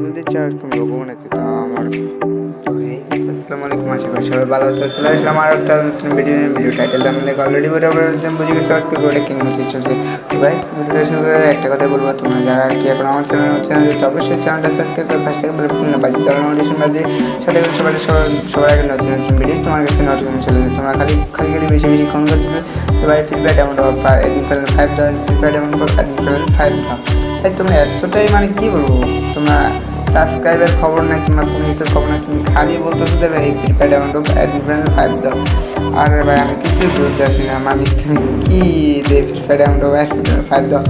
যদি চাও এরকম লোগো বানাতে তা আমার আসসালামু আলাইকুম, আশা করি সবাই ভালো আছে। চলে আসলাম আর একটা নতুন ভিডিও টাইটেল আমাদের অলরেডি বরাবর বুঝে গেছো আজকে ভিডিওটা কিনে হতে চলছে। তো গাইস ভিডিওটা শুরু করে একটা কথা বলবো, তোমরা যারা আর কি এখন আমার চ্যানেল তো অবশ্যই চ্যানেলটা সাবস্ক্রাইব করে পাশে থেকে বেল বাটনটা বাজিয়ে দাও, নোটিফিকেশন বাজে সাথে করে সবার আগে নতুন নতুন ভিডিও তোমার কাছে নোটিফিকেশন চলে যাবে। তোমরা খালি বেশি কমেন্ট করতেছে তো ভাই ফিডব্যাক এমন এডিফারেন্ট 5 দাও, ফিডব্যাক এমন এডিফারেন্ট 5 দাও। তাই তোমরা এতটাই মানে কি বলবো, তোমরা সাবস্ক্রাইবের খবর নাই, তোমরা কোনো কিছুর খবর নাই, তুমি খালি বলতেছো দেবে এই প্রিপেড অ্যামাউন্ট অ্যাডিশনাল 5 দাও। আর ভাই আমি কিছুই বুঝতে পারছি না, আমি তুমি কী দে প্রিপেড অ্যামাউন্ট অ্যাডিশনাল 5 দাও,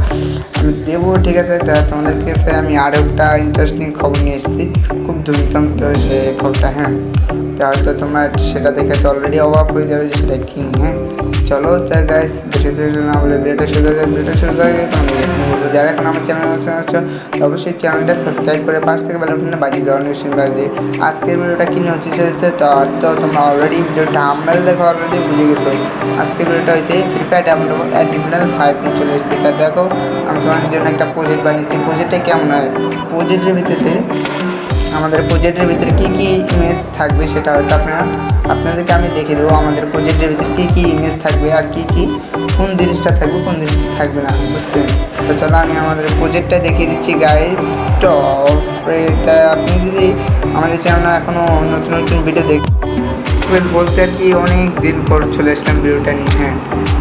আমি দেবো ঠিক আছে। তা তোমাদের কাছে আমি আরও একটা ইন্টারেস্টিং খবর নিয়ে এসেছি, খুব দুর্দান্ত সে খবরটা। হ্যাঁ, তা হয়তো তোমরা সেটা দেখে তো অলরেডি অবাক হয়ে যাবে যে সেটা কী। হ্যাঁ চলো তা গাইস, বেশি না বলে ভিডিওটা শুরু হয়ে গেছে। তোমাদের এখন বলবো যারা এখন আমার চ্যানেল আছো অবশ্যই চ্যানেলটা সাবস্ক্রাইব করে পাশ থেকে বেল বাটনটা বাজিয়ে দেওয়ার নিশ্চয়ই বাজিয়ে আজকের ভিডিওটা কিনে হচ্ছে চলেছে। তো তোমরা অলরেডি ভিডিওটা আমরাল দেখো অলরেডি বুঝে গেছো। আজকের ভিডিওটা হচ্ছে প্রিপেড অ্যাডিশনাল 5 নিয়ে চলে এসেছি। তা দেখো আমি তোমাদের জন্য একটা প্রজেক্ট বানিয়েছি। প্রজেক্টটা কেমন হয়, প্রজেক্টের ভিতরে আমাদের প্রজেক্টের ভিতরে কী কী ইমেজ থাকবে সেটা হয়তো আপনাদেরকে আমি দেখে দেবো। আমাদের প্রজেক্টের ভিতরে কী কী ইমেজ থাকবে আর কোন জিনিসটা থাকবে কোন জিনিসটা থাকবে না, বুঝতে। তো চলো আমি আমাদের প্রজেক্টটা দেখিয়ে দিচ্ছি গাইস। তা আপনি যদি আমাদের চ্যানেলে এখনও নতুন নতুন ভিডিও দেখবেন বলতে আর কি অনেক দিন পর চলে আসলাম ভিডিওটা নিয়ে। হ্যাঁ,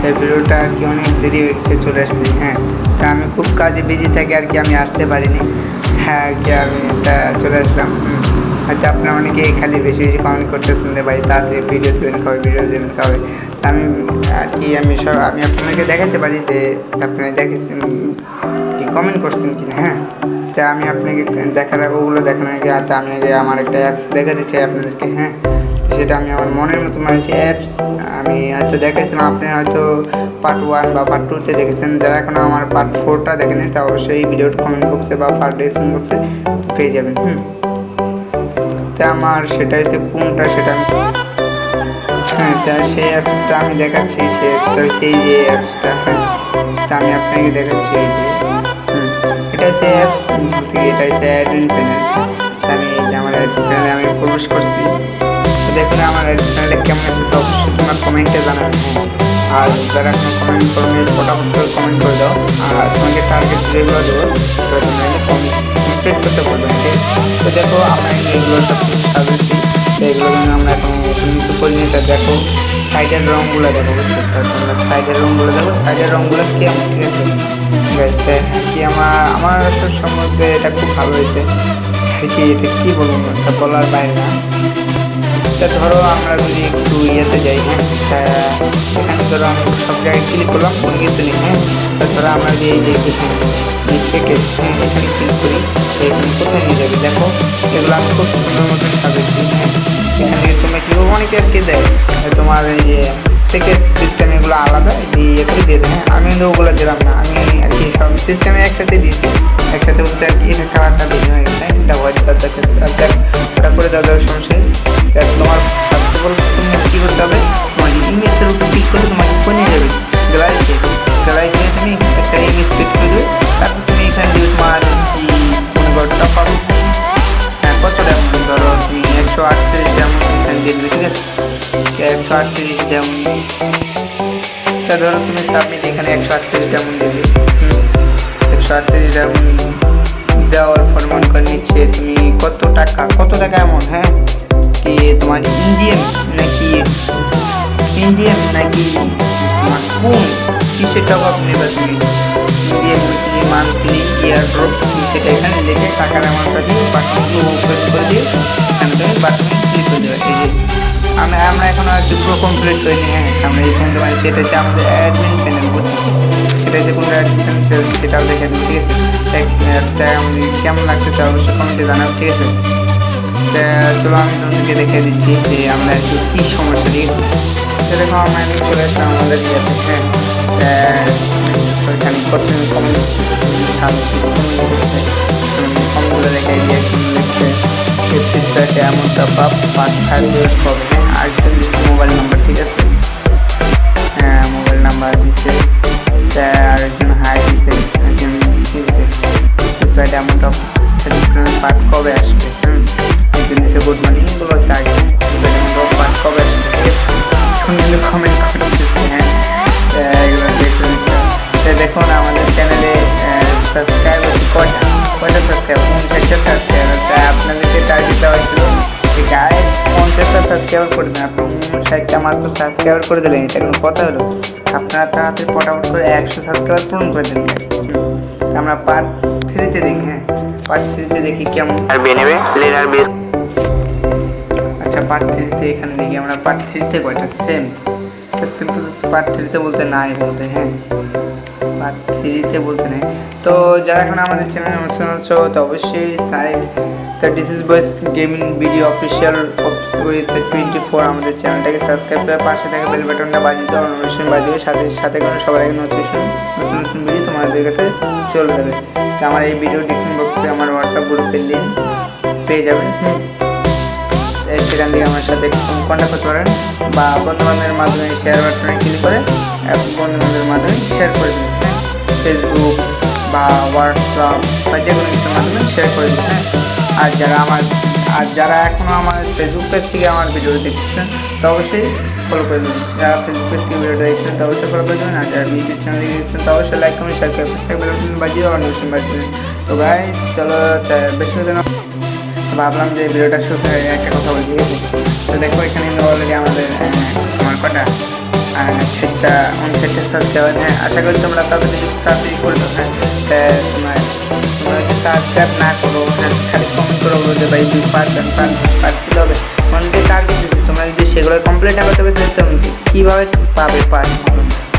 এই ভিডিওটা আর কি অনেক দেরি হয়ে গেছে চলে আসছি। হ্যাঁ, তা আমি খুব কাজে বিজি থাকি আর কি, আমি আসতে পারিনি। হ্যাঁ আর কি আমি তা চলে আসলাম। হয়তো আপনারা অনেকে খালি বেশি কমেন্ট করতেছেন যে ভাই তাড়াতাড়ি ভিডিও দেবেন কবে। তা আমি আর কি আমি আপনাকে দেখাতে পারি যে আপনারা দেখেছেন কি কমেন্ট করছেন কিনা। হ্যাঁ, তা আমি আপনাকে ওগুলো দেখানোর আগে আমি আগে আমার একটা অ্যাপস দেখাতে চাই আপনাদেরকে। হ্যাঁ, সেটা আমি আমার মনের মতো বানিয়েছি অ্যাপস। আমি হয়তো দেখেছিলাম, আপনি হয়তো পার্ট 1 বা পার্ট 2-তে দেখেছেন। যারা এখন আমার পার্ট 4টা দেখেনি তা অবশ্যই এই ভিডিওটা কমেন্ট বক্সে বা ডিসক্রিপশন বক্সে পেয়ে যাবেন। তা আমার সেটা হচ্ছে কোনটা সেটা হ্যাঁ, তা সেই অ্যাপসটা আমি দেখাচ্ছি। সেটা হচ্ছে এই যে অ্যাপসটা। হ্যাঁ, তা আমি আপনাকে দেখাচ্ছি এই যে এটা হচ্ছে অ্যাপস থেকে, এটা হচ্ছে অ্যাডমিন প্যানেল। আমি এই যে আমার অ্যাডমিন প্যানেলে আমি প্রবেশ করছি। দেখুন আমার অ্যাডমিন প্যানেলটা কেমন আছে তো অবশ্যই তোমার কমেন্টে জানাবেন। আর যারা এখন কমেন্ট করবে ফটাফট করে কমেন্ট করে দাও। আর তোমাকে টার্গেট যেগুলো দেবো সেগুলো তোমরা কমপ্লিট করতে পারবে। তো দেখো আমরা এগুলো সব সাজিয়েছি, তো এগুলো কিন্তু আমরা এখন কিছু করিনি। তা দেখো সাইডের রঙগুলো দেখো, বুঝছো? তোমরা সাইডের রঙগুলো দেখো, সাইডের রঙগুলো কেমন, ঠিক আছে কি আমার সম্বন্ধে এটা খুব ভালো হয়েছে কি। এটা কী বলবো, এটা বলার বাইরে না। তা ধরো আমরা যদি একটু ইয়েতে যাই। হ্যাঁ, এখানে ধরো আমি সব জায়গায় ক্লিক করলাম, কোনো কিছু নেই। হ্যাঁ, তা ধরো আমরা যে এই যে প্যাকেজ এখানে ক্লিক করি, এখানে কোথায় নিয়ে যাবে দেখো। এগুলো আমি খুব সুন্দর মতন সাজাচ্ছি। হ্যাঁ, এখান থেকে তোমরা কী অনেকে আর কি দেয় তোমার এই যে প্যাকেজ সিস্টেম, এগুলো আলাদা ইয়ে করে দিয়ে দেয়। হ্যাঁ, আমি কিন্তু ওগুলো দিলাম না, আমি আর কি সব সিস্টেমে একসাথে দিয়েছি। একসাথে বলতে আর কি এটা কালারটা বেশি হয়ে গেছে, এটা হোয়াইট কালারটা ওটা করে দেওয়া যাবে, সমস্যা। তোমার ফার্স্ট অফ অল তুমি কী করতে হবে, তোমার ইমেজের উপর ক্লিক করে তোমাকে কোনে যাবে গ্যালারিতে তুমি একটা ইমেজ সেট করে দেবে। তারপর তুমি এখানে দিয়ে তোমার মনে করো টাকা পাবে। হ্যাঁ, কত যেমন ধরো তুমি 138 যেমন এখানে দিয়ে দেবে, ঠিক আছে? 138 যেমন, তা ধরো তুমি সাবমিট এখানে 138 যেমন দেবে। 138 যেমন দেওয়ার পর মনে করে নিচ্ছে তুমি কত টাকা এমন। হ্যাঁ, কি তোমার ইন্ডিয়ান নাকি তোমার কোন কিসের টাকা নেবে তুমি, ইন্ডিয়ান উইকলি মান্থলি ইয়ারড্রপ, তুমি সেটা এখানে লিখে টাকার অ্যামাউন্টটা দিয়ে বাটনগুলো ওপেন করে দিয়ে এখানে তুমি বাটনে ক্লিক করে দেবে। এই যে আমরা এখন আর পুরো কমপ্লিট করিনি। হ্যাঁ, আমরা এখানে তোমার সেটা হচ্ছে আমাদের অ্যাডমিন প্যানেল, বুঝছি? সেটা হচ্ছে কোনটা অ্যাডমিন প্যানেল সেটাও দেখে দিই, ঠিক আছে? অ্যাপসটা কেমন লাগছে তা অবশ্যই কমেন্টে জানাবো, ঠিক আছে? চলো আমি তোমাদেরকে দেখে দিচ্ছি যে আমরা কী সমস্যা দিয়ে সেরকম আমরা চলে আসলাম আমাদের ইয়েতে। হ্যাঁ, এখানে প্রথমে কমগুলো দেখে দিয়ে লিখছে ফিডব্যাকে এমনটা পাপ 5 হবে। আরেকজন দিচ্ছে মোবাইল নাম্বার, ঠিক আছে? হ্যাঁ, মোবাইল নাম্বার দিচ্ছে। আরেকজন হাই দিচ্ছে, ফিডব্যাক এমনটা পার্ট কবে আসবে। নিচে গুড মর্নিং গুলো থাকে, পার্ট কবে আসবে শুনলে কমেন্ট করে দিচ্ছি। হ্যাঁ এগুলো দেখুন আমাদের চ্যানেলে সাবস্ক্রাইবার কয়টা সাবস্ক্রাইবার 50টা সাবস্ক্রাইবার। আপনাদেরকে টার্গেট দেওয়া হয়েছিল গায়ে 50টা সাবস্ক্রাইবার করে দেন, আপনি 59টা মাত্র সাবস্ক্রাইবার করে দিলেন, এটা কোনো কথা হলো? আপনারা তাড়াতাড়ি পটাপট করে 100 সাবস্ক্রাইবার পূরণ করে দেন। আমরা পার্ট 3-তে দেখি। হ্যাঁ পার্ট 3-তে দেখি কেমন নেবে লেনার বেস। আচ্ছা পার্ট 3-তে এখানে দেখি আমরা পার্ট 3-তে কয়টা সেম পার্ট 3-তে বলতে নাই বলতে। হ্যাঁ পার্ট 3-তে বলতে নেই। তো যারা এখন আমাদের চ্যানেলে নতুন হচ্ছে তো অবশ্যই সাইড দ্য দিস ইজ বয়েস গেমিং ভিডিও অফিসিয়াল উইথ 24 আমাদের চ্যানেলটাকে সাবস্ক্রাইব করে পাশে থাকা বেল বাটনটা বাজিয়ে দাও, নোটিফিকেশন বাজিয়ে সাথে করে সবার আগে নতুন ভিডিও তোমাদের কাছে চলে যাবে। তো আমার এই ভিডিও ডিসক্রিপশন বক্সে আমার হোয়াটসঅ্যাপ গ্রুপের লিঙ্ক পেয়ে যাবেন। সেখান থেকে আমার সাথে কন্ট্যাক্ট করতে পারেন বা বন্ধুবান্ধবের মাধ্যমে শেয়ার বাটনে ক্লিক করে বন্ধুবান্ধবের মাধ্যমে শেয়ার করে দিন। হ্যাঁ ফেসবুক বা হোয়াটসঅ্যাপ বা যে কোনো কিছুর মাধ্যমে শেয়ার করে দিন। হ্যাঁ আর যারা এখনও আমার ফেসবুক পেজ থেকে আমার ভিডিও দেখছেন তো অবশ্যই ফলো করে দেবেন। যারা ফেসবুক পেজ থেকে ভিডিওটা দেখছেন তো অবশ্যই ফলো করে দেবেন। আর যারা ইউটিউব চ্যানেল থেকে দেখছেন তো অবশ্যই লাইক কমেন্ট শেয়ার করে বাজিয়ে আর নোটিফিকেশন বাজিয়ে দেবেন। তো গাইস চলো বেশি কথা না ভাবলাম যে ভিডিওটা শুরু করে একটা কথা বলছি। তো দেখো এখানে অলরেডি আমার কটা 59টা সাবস্ক্রাইবার। হ্যাঁ আশা করি তোমরা তাড়াতাড়ি করে দেবো। হ্যাঁ তোমরা সাবস্ক্রাইব না করো, হ্যাঁ খালি কমেন্ট করো যে ভাই তুই পারবেন পারছিল হবে অনেকে টার্গেট দিচ্ছি, তোমরা যদি সেগুলো কমপ্লিট না করতে পারবে তাহলে কীভাবে পাবে পার্ট।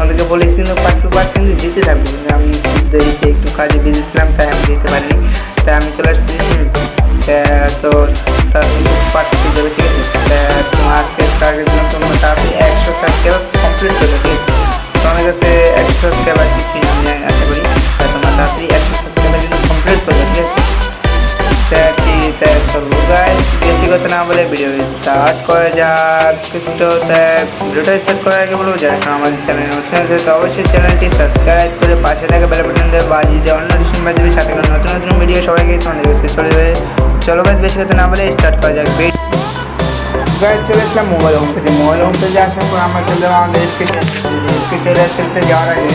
অনেকে বলে কিন্তু পার্ট কিন্তু দিতে থাকবে, কিন্তু আমি দেরিতে একটু কাজে বিজি ছিলাম তাই আমি দিতে পারিনি, তাই আমি চলে আসছি। তো তার পার্ট দিতে যাবে, ঠিক আছে? তোমার টার্গেট জন্য তোমরা তাড়াতাড়ি 100 সাবস্ক্রাইবার কমপ্লিট করে দেবে। তোমাদের কাছে 100 সাবস্ক্রাইবার কিছু আমি আশা করি তোমরা তাড়াতাড়ি 100 সাবস্ক্রাইবার কিন্তু কমপ্লিট করবে, ঠিক আছে? বেশি কথা না বলে ভিডিও স্টার্ট করা যাক। ভিডিওটা স্টার্ট করার আগে বলবো যারা এখন আমাদের চ্যানেলে নতুন আছে তো অবশ্যই চ্যানেলটি সাবস্ক্রাইব করে পাশে থাকা বেল বাটনটা বাজিয়ে দেওয়া, নোটিফিকেশন বাজিয়ে সাথে করে নতুন ভিডিও সবাইকে তোমাদের কাছে চলে যাবে। চলো গাইস বেশি কথা না বলে স্টার্ট করা যাক। গাইস চলে আসলাম মোবাইল হোম পেজে আসার পর আমরা চলে যাবো আমাদের স্পিকারে যাওয়ার আগে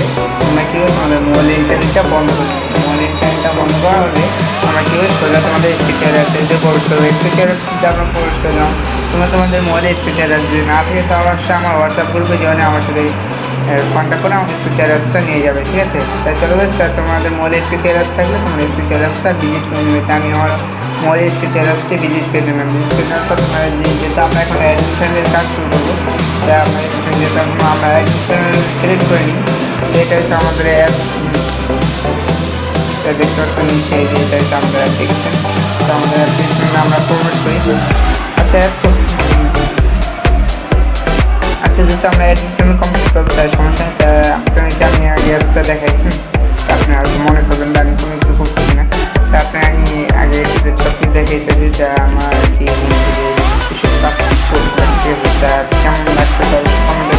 আমরা কী হয় তোমাদের মোবাইল ইন্টারনেটটা বন্ধ করি। মোবাইল ইন্টারনেটটা বন্ধ করা হলে আমরা কী হয় সোজা তোমাদের স্পিকার অ্যাপসে প্রবেশ করবো। স্পিকার অ্যাপসে আমরা প্রবেশ করে দাও, তোমাদের মোবাইলে স্পিকার অ্যাপস যদি না থাকে তো অবশ্যই আমার হোয়াটসঅ্যাপ গ্রুপে জয়েনে আমার সাথে কন্ট্যাক্ট করে আমাকে স্পিকার অ্যাপসটা নিয়ে যাবে, ঠিক আছে? তাই চলো গাইস তোমাদের মোবাইলে স্পিকার অ্যাপস থাকলে তোমাদের স্পিকার অ্যাপসটা ভিজিট করে নেবে। তাই আমি আমার মোবাইল স্পিকার অ্যাপসটি ভিজিট করে নেবেন। ভিজিট করার পর তোমরা যেহেতু আমরা এখন অ্যাডমিশনের কাজ শুরু করবো তাই আমরা অ্যাডমিশন সিলেক্ট করে নিই। এটা হচ্ছে আমাদের অ্যাপ, দেখতে পাচ্ছেন নিচে এটা হচ্ছে আমাদের অ্যাপ্লিকেশন। তো আমাদের অ্যাপ্লিকেশনে আমরা প্রবেশ করি। আচ্ছা যেহেতু আমরা অ্যাডমিশন কমপ্লিট করবো তাই সমস্যা নেই, আপনাকে আমি আগে অ্যাপসটা দেখাই। আপনি হয়তো মনে করবেন যে আমি কোনো কিছু করতেছি না, তা আপনার আমি আগে সব কিছু দেখাইতেছি যে আমার কি এসব কাজ করতে কেমন লাগছে কমেন্টে।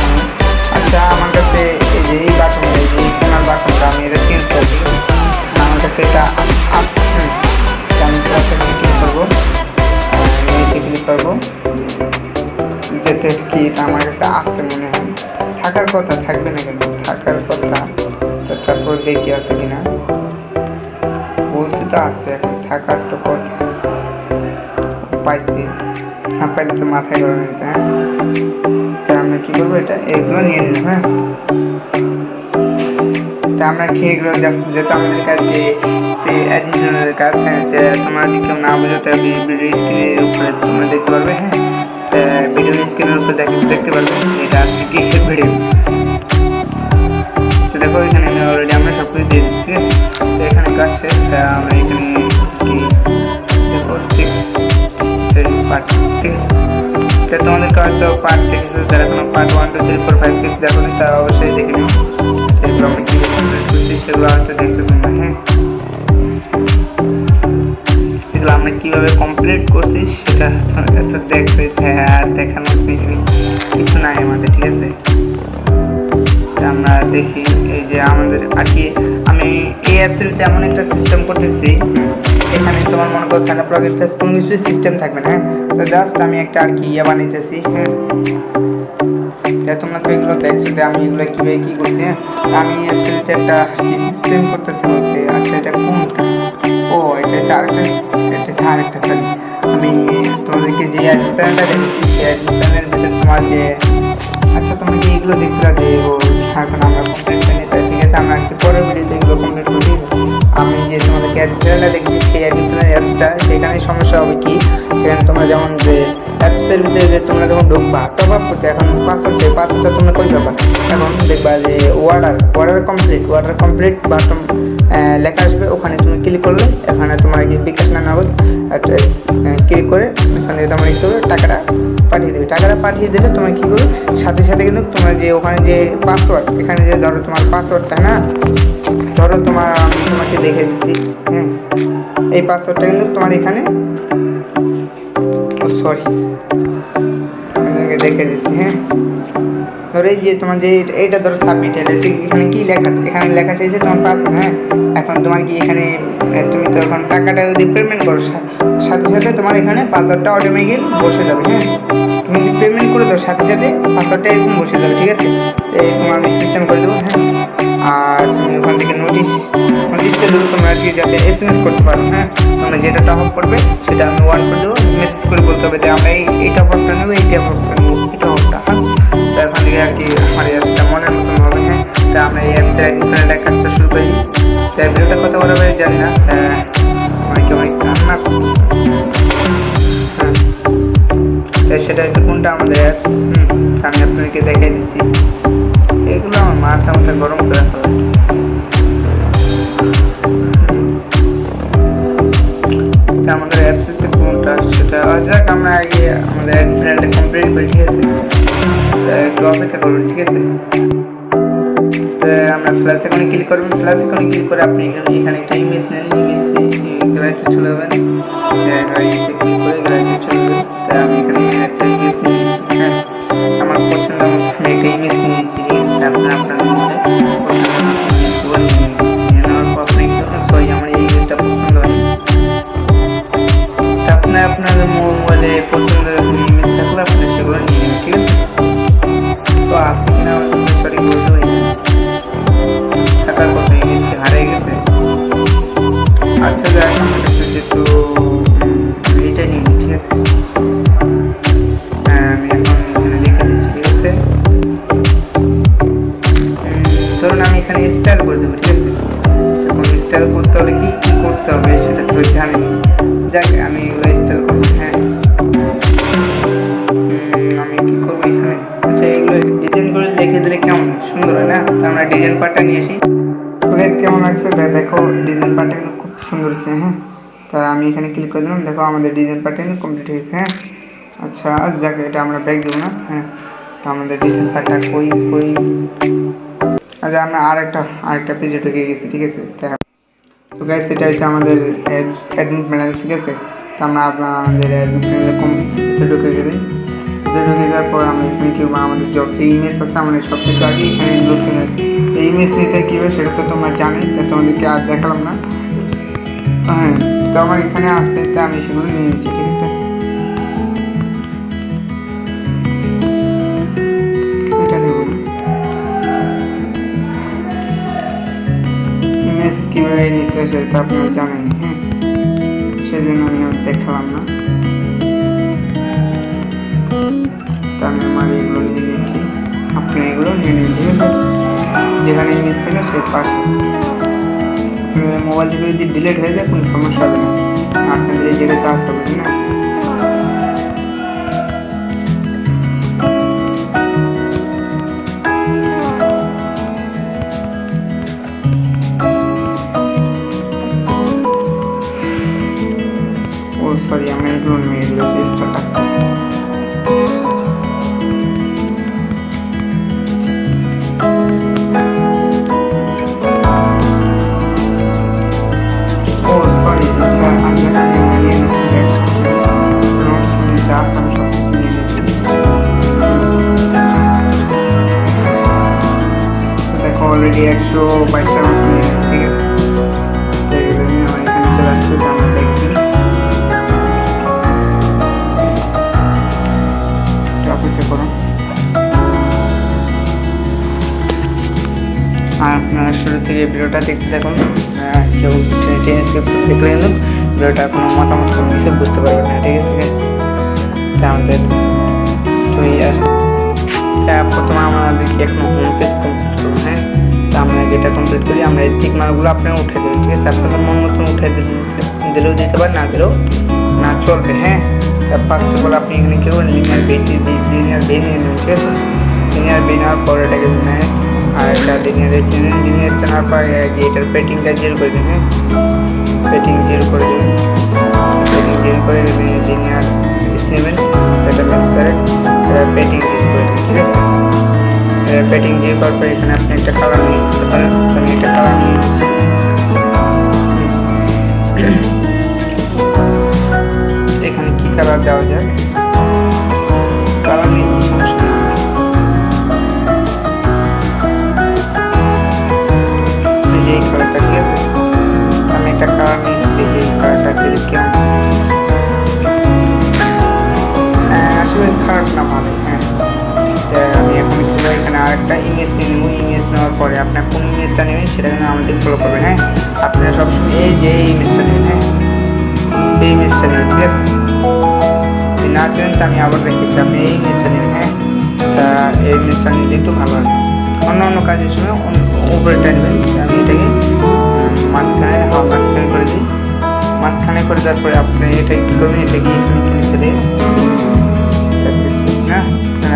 আচ্ছা আমার কাছে এই যে এই বাটনটা এই যে আমার বাটনটা আমি এটা চেঞ্জ করছি, আমার কাছে এটা আমি ক্লিক করবো, ক্লিক করবো যেটা কি এটা আমার কাছে আসছে মনে হয় থাকার কথা, থাকবে না কেন থাকার কথা। তো তারপর দেখি আছে কিনা, বলছি তো আছে, এখন থাকার তো কথা পাইছি। হ্যাঁ পাইলে তো মাথায় গরম হয়েছে। হ্যাঁ তা আমরা কী করবো এটা এগুলো নিয়ে নিলাম। হ্যাঁ তা আমরা খেয়ে এগুলো যেহেতু আমাদের কাছে অ্যাডমিশনের কাজ, হ্যাঁ যে তোমরা যদি কেউ না বোঝো তাহলে ভিডিও স্ক্রিনের উপরে তোমরা দেখতে পারবে। হ্যাঁ ভিডিও স্ক্রিনের উপরে দেখতে পারবে এটা আজকে কিসের ভিডিও। তো দেখো এখানে অলরেডি আমরা সব কিছু দিয়ে দিচ্ছি। তো এখানে কাজ শেষ, তা আমরা এখানে কি দেখো 6 পার্ট 6। তো তোমাদের কাজ তো পার্ট 6 যারা কোনো পার্ট 1 2 3 4 5 6 দেখো তা অবশ্যই দেখে নিও। এগুলো আমি কী করছি সেগুলো হয়তো দেখছো তোমরা। হ্যাঁ এগুলো আমরা কীভাবে কমপ্লিট করছি সেটা তো দেখবে। হ্যাঁ আর দেখানোর কিছু নাই আমাদের, ঠিক আছে? আমরা দেখি এই যে আমাদের আর কি আমি এই অ্যাপসের এমন একটা সিস্টেম করতেছি, এখানে তোমার মনে করো সাইন আপ লগইন ফেস কোনো কিছু সিস্টেম থাকবে না। হ্যাঁ, তো জাস্ট আমি একটা আর কি বানাইতেছি। হ্যাঁ, তোমরা তো এগুলো দেখছো যে আমি এগুলো কীভাবে কী করছি। হ্যাঁ, আমি অ্যাপসের একটা সিস্টেম করতেছি। ওকে, আচ্ছা এটা কোনটা? ও এটা হচ্ছে আরেকটা, এটা হচ্ছে আরেকটা। সরি, আমি তোমাদেরকে যে অ্যাডমিন প্ল্যানটা দেখেছি সেই অ্যাডমিন প্ল্যানের ভিতরে তোমার যে আচ্ছা তোমরা কি এগুলো দেখছো যে ও এখন আমরা কমপ্লিট করিনি, তাই ঠিক আছে আমরা একটু পরের ভিডিওতে এগুলো কমপ্লিট করি। আমি যে তোমাদেরকে অ্যাডমিন প্ল্যানটা দেখেছি সেই অ্যাডমিন প্ল্যানের অ্যাপসটা, সেখানে সমস্যা হবে কি, সেখানে তোমরা যেমন যে অ্যাপসের ভিতরে যে তোমরা যখন ঢুকবা টপ আপ করতে, এখন পাসওয়ার্ডটা তোমরা কই পাবা, এখন দেখবা যে অর্ডার কমপ্লিট বাটন লেখা আসবে, ওখানে তুমি ক্লিক করলে এখানে তোমার কি বিকাশ না নগদ অ্যাড্রেস ক্লিক করে ওখানে তোমার কী করবে টাকাটা পাঠিয়ে দেবে। টাকাটা পাঠিয়ে দিলে তোমার কী করবে সাথে সাথে কিন্তু তোমার যে ওখানে যে পাসওয়ার্ড, এখানে যে ধরো তোমার পাসওয়ার্ডটা না, ধরো তোমার আমি তোমাকে দেখে দিচ্ছি। হ্যাঁ, এই পাসওয়ার্ডটা কিন্তু তোমার এখানে সরি দেখে দিচ্ছি। হ্যাঁ, ধরো এই যে তোমার যে এইটা ধরো সাবমিট, এখানে কি লেখা, এখানে লেখা চাইছে তোমার পাসওয়ার্ড। হ্যাঁ, এখন তোমার কি এখানে তুমি তো এখন টাকাটা যদি পেমেন্ট করো সাথে সাথে তোমার এখানে পাসওয়ার্ডটা অটোমেটিক বসে যাবে। হ্যাঁ, তুমি যদি পেমেন্ট করে দাও সাথে সাথে পাসওয়ার্ডটা এরকম বসে যাবে। ঠিক আছে, এরকম আমি সিস্টেম করে দেবো। হ্যাঁ, আর তুমি ওখান থেকে নোটিশটা দেবো তোমরা আর কি যাতে SMS করতে পারো। হ্যাঁ, তোমরা যেটা টপ আপ করবে সেটা আমি ওয়ান করে দেবো, মেসেজ করে বলতে হবে যে আমরা এই টপ আপটা নেবো, এই টপ আপটা নেবো, এই টপ আপটা। হ্যাঁ, তো এখান থেকে আর কি আমার এই অ্যাপসটা মনের মতন হবে। হ্যাঁ, তা আমরা এই অ্যাপসের ইন্টারনেট কাজটা শুরু করে দিই। তাই ভিডিওটা কত বড় হবে জানি না, অনেক রান্না। হ্যাঁ, তাই সেটা হচ্ছে কোনটা আমাদের অ্যাপস। আমি আপনাদেরকে দেখাই দিচ্ছি। এগুলো আমার মাথা গরম করে রাখা হয়। আমাদের অ্যাপস হচ্ছে কোনটা সেটা যাক, আমরা আগে আমাদের ফ্রেন্ডে কমপ্লিট করি। ঠিক আছে, তা একটু অপেক্ষা করবেন। ঠিক আছে, তো আমরা ফ্ল্যাশ আইকনে ক্লিক করবেন। ফ্ল্যাশ আইকনে ক্লিক করে আপনি এখানে একটা ইমেজ নেন, ইমেজ গ্যালারিতে চলে যাবেন। গ্যালারিতে ক্লিক করে গ্যালারিতে চলে যাবেন। তাই আমি এখানে একটা ইমেজ নিয়ে নিচ্ছি। হ্যাঁ, আমার পছন্দ মতো আমি একটা ইমেজ নিয়ে নিচ্ছি। ঠিক আছে, আপনাদের মধ্যে সরি আমার এই ইমেজটা পছন্দ হয়। আপনাদের মোবাইলে পছন্দের ইমেজ থাকলে আপনি সেগুলো নিয়ে নেবেন। ঠিক আছে, তো আছে কিনা সঠিক বলতে পারি না, থাকার কথা ইমেজটি হারিয়ে গেছে। আচ্ছা যাই, আমার কাছে যেহেতু এইটা নিয়ে নিই। ঠিক আছে, হ্যাঁ আমি এখন এখানে লিখে দিচ্ছি। ঠিক আছে, ধরুন আমি এখানে স্টাইল করে দেবো। ঠিক আছে, এখন স্টাইল করতে হলে কি করতে হবে সেটা তো জানি। যাক আমি এগুলো স্টাইল করবো। হ্যাঁ, আমি কি করবো এখানে, আচ্ছা এগুলো ডিজাইন করে লিখে দিলে কেমন সুন্দর হয় না? তো আমরা ডিজাইন পার্টটা নিয়ে আসি। তো গাইস কেমন লাগছে দেখো, ডিজাইন পার্টটা কিন্তু খুব সুন্দর হয়েছে। হ্যাঁ, তা আমি এখানে ক্লিক করে দিলাম, দেখো আমাদের ডিজাইন পার্টটা কিন্তু কমপ্লিট হয়েছে। হ্যাঁ, আচ্ছা যাক এটা আমরা ব্যাক দেবো না। হ্যাঁ, তো আমাদের ডিজাইন পার্টটা কই আচ্ছা আমরা আরেকটা পেজে ঢুকে গেছি। ঠিক আছে, তো গাইস এটা হচ্ছে আমাদের অ্যাডমিন প্যানেল। ঠিক আছে, তো আমরা আমাদের অ্যাডমিন প্যানেলে ঢুকে গেছি। ঢুকে যাওয়ার পর আমরা এখানে কি আমাদের যত ইমেজ আছে আমাদের সব কিছু আগে এখানে ঢুকে নেই। এই ইমেজ নিতে কী হবে সেটা তো তোমরা জানোই, যে তোমাদেরকে আর দেখালাম না। হ্যাঁ, তো আমার এখানে আছে, তো আমি সেগুলো নিয়ে নিচ্ছি। ঠিক আছে, এটা নেব। ইমেজ কীভাবে নিতে হয় সেটা আপনারা জানেন। হ্যাঁ, সেজন্য আমি আর দেখালাম না। তো আমি আমার এগুলো নিয়ে নিচ্ছি, আপনি এগুলো নিয়ে নিন। ঠিক আছে, যেখানে ইমেজ থাকে সে পাশে মোবাইল থেকে যদি ডিলিট হয়ে যায় কোনো সমস্যা হবে না, আপনাদের এই জায়গাতে আসতে হবে না। ও সরি আমি এগুলো নিয়ে এগুলো চেষ্টা লাগছে। অলরেডি 122টার মতো নিয়েছে, ঠিক আছে। তো এগুলো নিয়ে আমার এখানে চলে আসছে, তো আমরা দেখি অপেক্ষা করুন। আর আপনারা শুরু থেকে ভিডিওটা দেখতে থাকুন, কেউ দেখলে কিন্তু ভিডিওটা কোনো মতামত কোনো কিছু বুঝতে পারবেন না, ঠিক আছে গাইস। তা আমাদের প্রথমে আমাদেরকে এখন হোম পেজ কমপ্লিট করবো, হ্যাঁ। তো আমরা যেটা কমপ্লিট করি, আমরা এই টিক মার্কগুলো আপনারা উঠে দেবেন, ঠিক আছে। আপনাদের মন মতন উঠে দিলেও দিতে পারেন, না দিলেও না চলবে, হ্যাঁ। ফার্স্ট অফ অল আপনি এখানে কী করবেন, লিনিয়ার বে নিয়ে নেবেন, ঠিক আছে। লিনিয়ার বে নেওয়ার পর এটাকে আর একটা লিনিয়ার এস নেবেন। লিনিয়ার এস নেওয়ার পর এটার পেটিংটা জিরো করে দেবেন, হ্যাঁ। পেটিং জিরো করে দেবেন, পেটিং জিরো করে লিনিয়ার এস নেবেন, এটা মিক্স করে পেটিং জিরো করে দেবেন, ঠিক আছে। পেটিং জিরো করার পর এখানে আপনি একটা কালার নিয়ে নিতে পারেন। আমি একটা কালার নিয়ে নিচ্ছি, এখানে কি কালার দেওয়া যায়, কালার নিয়ে সমস্যা নেই। এই কালারটা, ঠিক আছে। আমি একটা কালার নিয়ে দেখি এই কালারটা কেমন, আসলে খারাপ না, ভালো, হ্যাঁ। আমি এখন এখানে আরেকটা ইমেজ নিয়ে নেবো। ইমেজ নেওয়ার পরে আপনার কোন ইমেজটা নেবেন সেটা কিন্তু আমাদের ফলো করবেন, হ্যাঁ। আপনারা সবসময় এই যে এই ইমেজটা নেবেন, হ্যাঁ, এই ইমেজটা নেবেন, ঠিক আছে। না চেনেন তো আমি আবার দেখেছি, আপনি এই ইমেজটা নেবেন, হ্যাঁ। তা এই ইমেজটা নিলে একটু ভালো হবে। অন্য কাজের সময় উপরেটা নেবেন। আমি এটাকে মাঝখানে করে দিই। মাঝখানে করে দেওয়ার পরে আপনি এটা কী করবেন, এটাকে এখানে লিখে দিন, হ্যাঁ।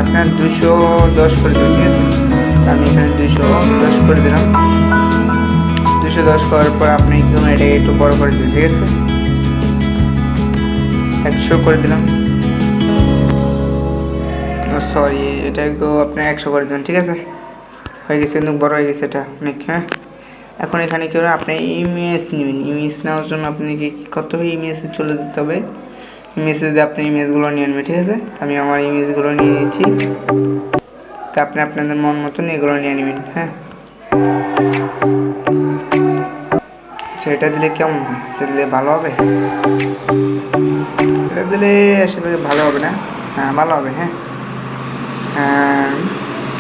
আপনার 210 করে দেবেন, ঠিক আছে। আমি এখানে 210 করে দিলাম। 210 করার পর আপনি কী করবেন, এটাকে একটু বড় করে দিন, ঠিক আছে। 100 করে দিলাম, সরি, এটাকেও আপনি 100 করে দেবেন, ঠিক আছে। হয়ে গেছে, কিন্তু বড় হয়ে গেছে এটা অনেক, হ্যাঁ। এখন এখানে কী করবেন, আপনি ইমেজ নেবেন। ইমেজ নেওয়ার জন্য আপনাকে কী করতে হবে, ইমেজে চলে যেতে হবে। ইমেজে আপনি ইমেজগুলো নিয়ে নেবেন, ঠিক আছে। আমি আমার ইমেজগুলো নিয়ে নিচ্ছি। তা আপনি আপনাদের মন মতন এগুলো নিয়ে নেবেন, হ্যাঁ। আচ্ছা, এটা দিলে কেমন হয়, এটা দিলে ভালো হবে, এটা দিলে আসলে ভালো হবে না, হ্যাঁ ভালো হবে, হ্যাঁ।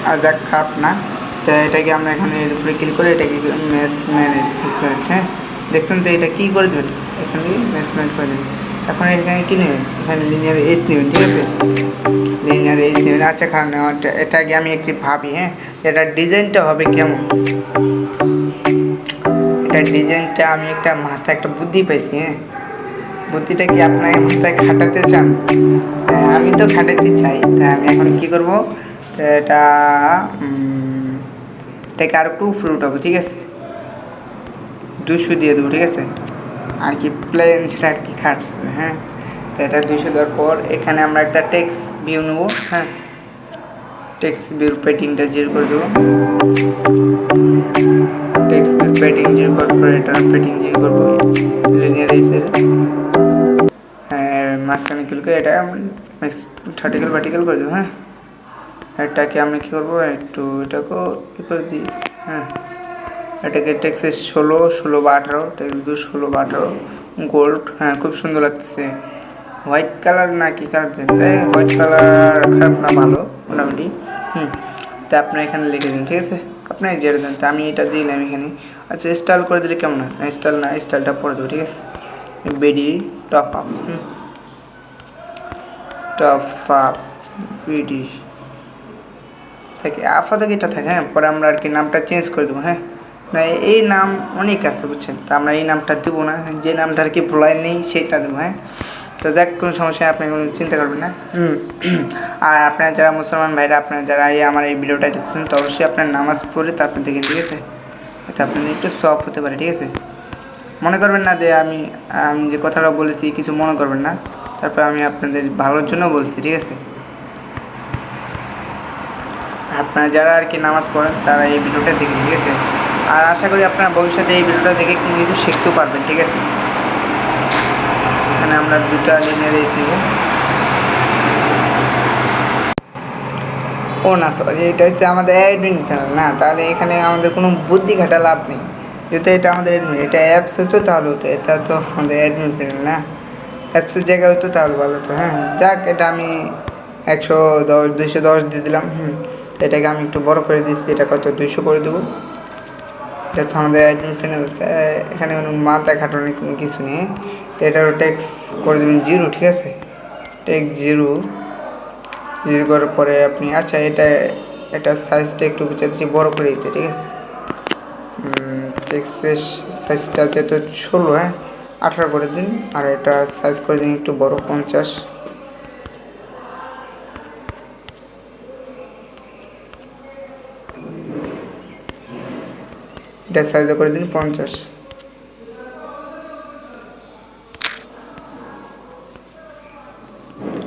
আর যাক, খারাপ না। তো এটাকে আমরা এখানে এর উপরে ক্লিক করে এটাকে মেসমেন্ট, হ্যাঁ। দেখছেন তো, এটা কী করে দেবেন, এখান থেকে মেসমেন্ট করে দেবেন। এখন এখানে কী নেবেন, এখানে লিনিয়ার এজ নেবেন, ঠিক আছে। লিনিয়ার এজ নেবেন। আচ্ছা খারাপ না, এটাকে আমি একটি ভাবি, হ্যাঁ। এটার ডিজাইনটা হবে কেমন, এটার ডিজাইনটা আমি একটা মাথায় একটা বুদ্ধি পাইছি, হ্যাঁ। বুদ্ধিটা কি আপনার মাথায় খাটাতে চান? আমি তো খাটাতে চাই। তা আমি এখন কী করবো, এটাকে আর একটু উপরে উঠাবো, ঠিক আছে। 200 দিয়ে দেবো, ঠিক আছে। আর কি প্লেন সেটা আর কি খাটছে, হ্যাঁ। তো এটা 200 দেওয়ার পর এখানে আমরা একটা টেক্সট ভিউ নেবো, হ্যাঁ। টেক্সট ভিউর পেটিংটা জিরো করে দেবো। টেক্সট ভিউ পেটিং জিরো করার পর এটা পেটিং জিরো করবো, লিনিয়ার এসের মাঝখানে ক্লিক করে এটা ভার্টিক্যাল করে দেবো, হ্যাঁ। এটাকে আমরা কী করবো, একটু এটাকেও ই করে দিই, হ্যাঁ। এটাকে টেক্সে 16 বা 18, টেক্সট 16 বা 18 গোল্ড, হ্যাঁ। খুব সুন্দর লাগতেছে। হোয়াইট কালার না কি কালার দেন, তাই হোয়াইট কালার খারাপ না, ভালো মোটামুটি, তা আপনি এখানে লিখে দিন, ঠিক আছে। আপনি যেটা দেন, তা আমি এটা দিলাম এখানে। আচ্ছা, স্টাইল করে দিলে কেমন হয়, স্টাইলটা পরে দেবো, ঠিক আছে। বিডি টপ আপ, বিডি থাকে আপাতত এটা থাকে, হ্যাঁ। পরে আমরা আর কি নামটা চেঞ্জ করে দেবো, হ্যাঁ। না, এই নাম অনেক আছে বুঝছেন, তা আমরা এই নামটা দেবো না, যে নামটা আর কি ভোলায় নেই সেটা দেবো, হ্যাঁ। তো যাক, কোনো সমস্যা আপনি কোনো চিন্তা করবেন না। আর আপনারা যারা মুসলমান ভাইরা, আপনারা যারা আমার এই ভিডিওটা দেখছেন, তো অবশ্যই আপনার নামাজ পড়ে তারপর দেখেন, ঠিক আছে। তো আপনাদের একটু সব হতে পারে, ঠিক আছে। মনে করবেন না যে আমি যে কথাটা বলেছি কিছু মনে করবেন না। তারপর আমি আপনাদের ভালোর জন্য বলছি, ঠিক আছে। আপনারা যারা আর কি নামাজ পড়েন তারা এই ভিডিওটা দেখেন, ঠিক আছে। আর আশা করি আপনারা ভবিষ্যতে এই ভিডিওটা দেখে কোনো কিছু শিখতেও পারবেন, ঠিক আছে। এখানে আমরা 2টা লিনিয়ার এজ নেব। ও না সরি, এটা হচ্ছে আমাদের অ্যাডমিন প্যানেল না, তাহলে এখানে আমাদের কোনো বুদ্ধি খাটা লাভ নেই। যেহেতু এটা আমাদের অ্যাডমিন, এটা অ্যাপস হতো তাহলে হতো, এটা তো আমাদের অ্যাডমিন প্যানেল না, অ্যাপসের জায়গায় হতো তাহলে ভালো হতো। হ্যাঁ যাক, এটা আমি 110 210 দিয়ে দিলাম। এটাকে আমি একটু বড় করে দিচ্ছি, এটা কত 200 করে দেবো। এটা তো আমাদের অ্যাডমিন প্যানেল, এখানে কোনো মাথা খাটানোর কোনো কিছু নেই। তো এটারও ট্যাক্স করে দেবেন 0, ঠিক আছে? ট্যাক্স 0 করার পরে আপনি আচ্ছা এটা সাইজটা একটু চাইছি বড় করে দিতে, ঠিক আছে? ট্যাক্সের সাইজটা যেহেতু 16, হ্যাঁ 18 করে দিন। আর এটা সাইজ করে দিন একটু বড় 50। এটা সাইজ করে দিন 50।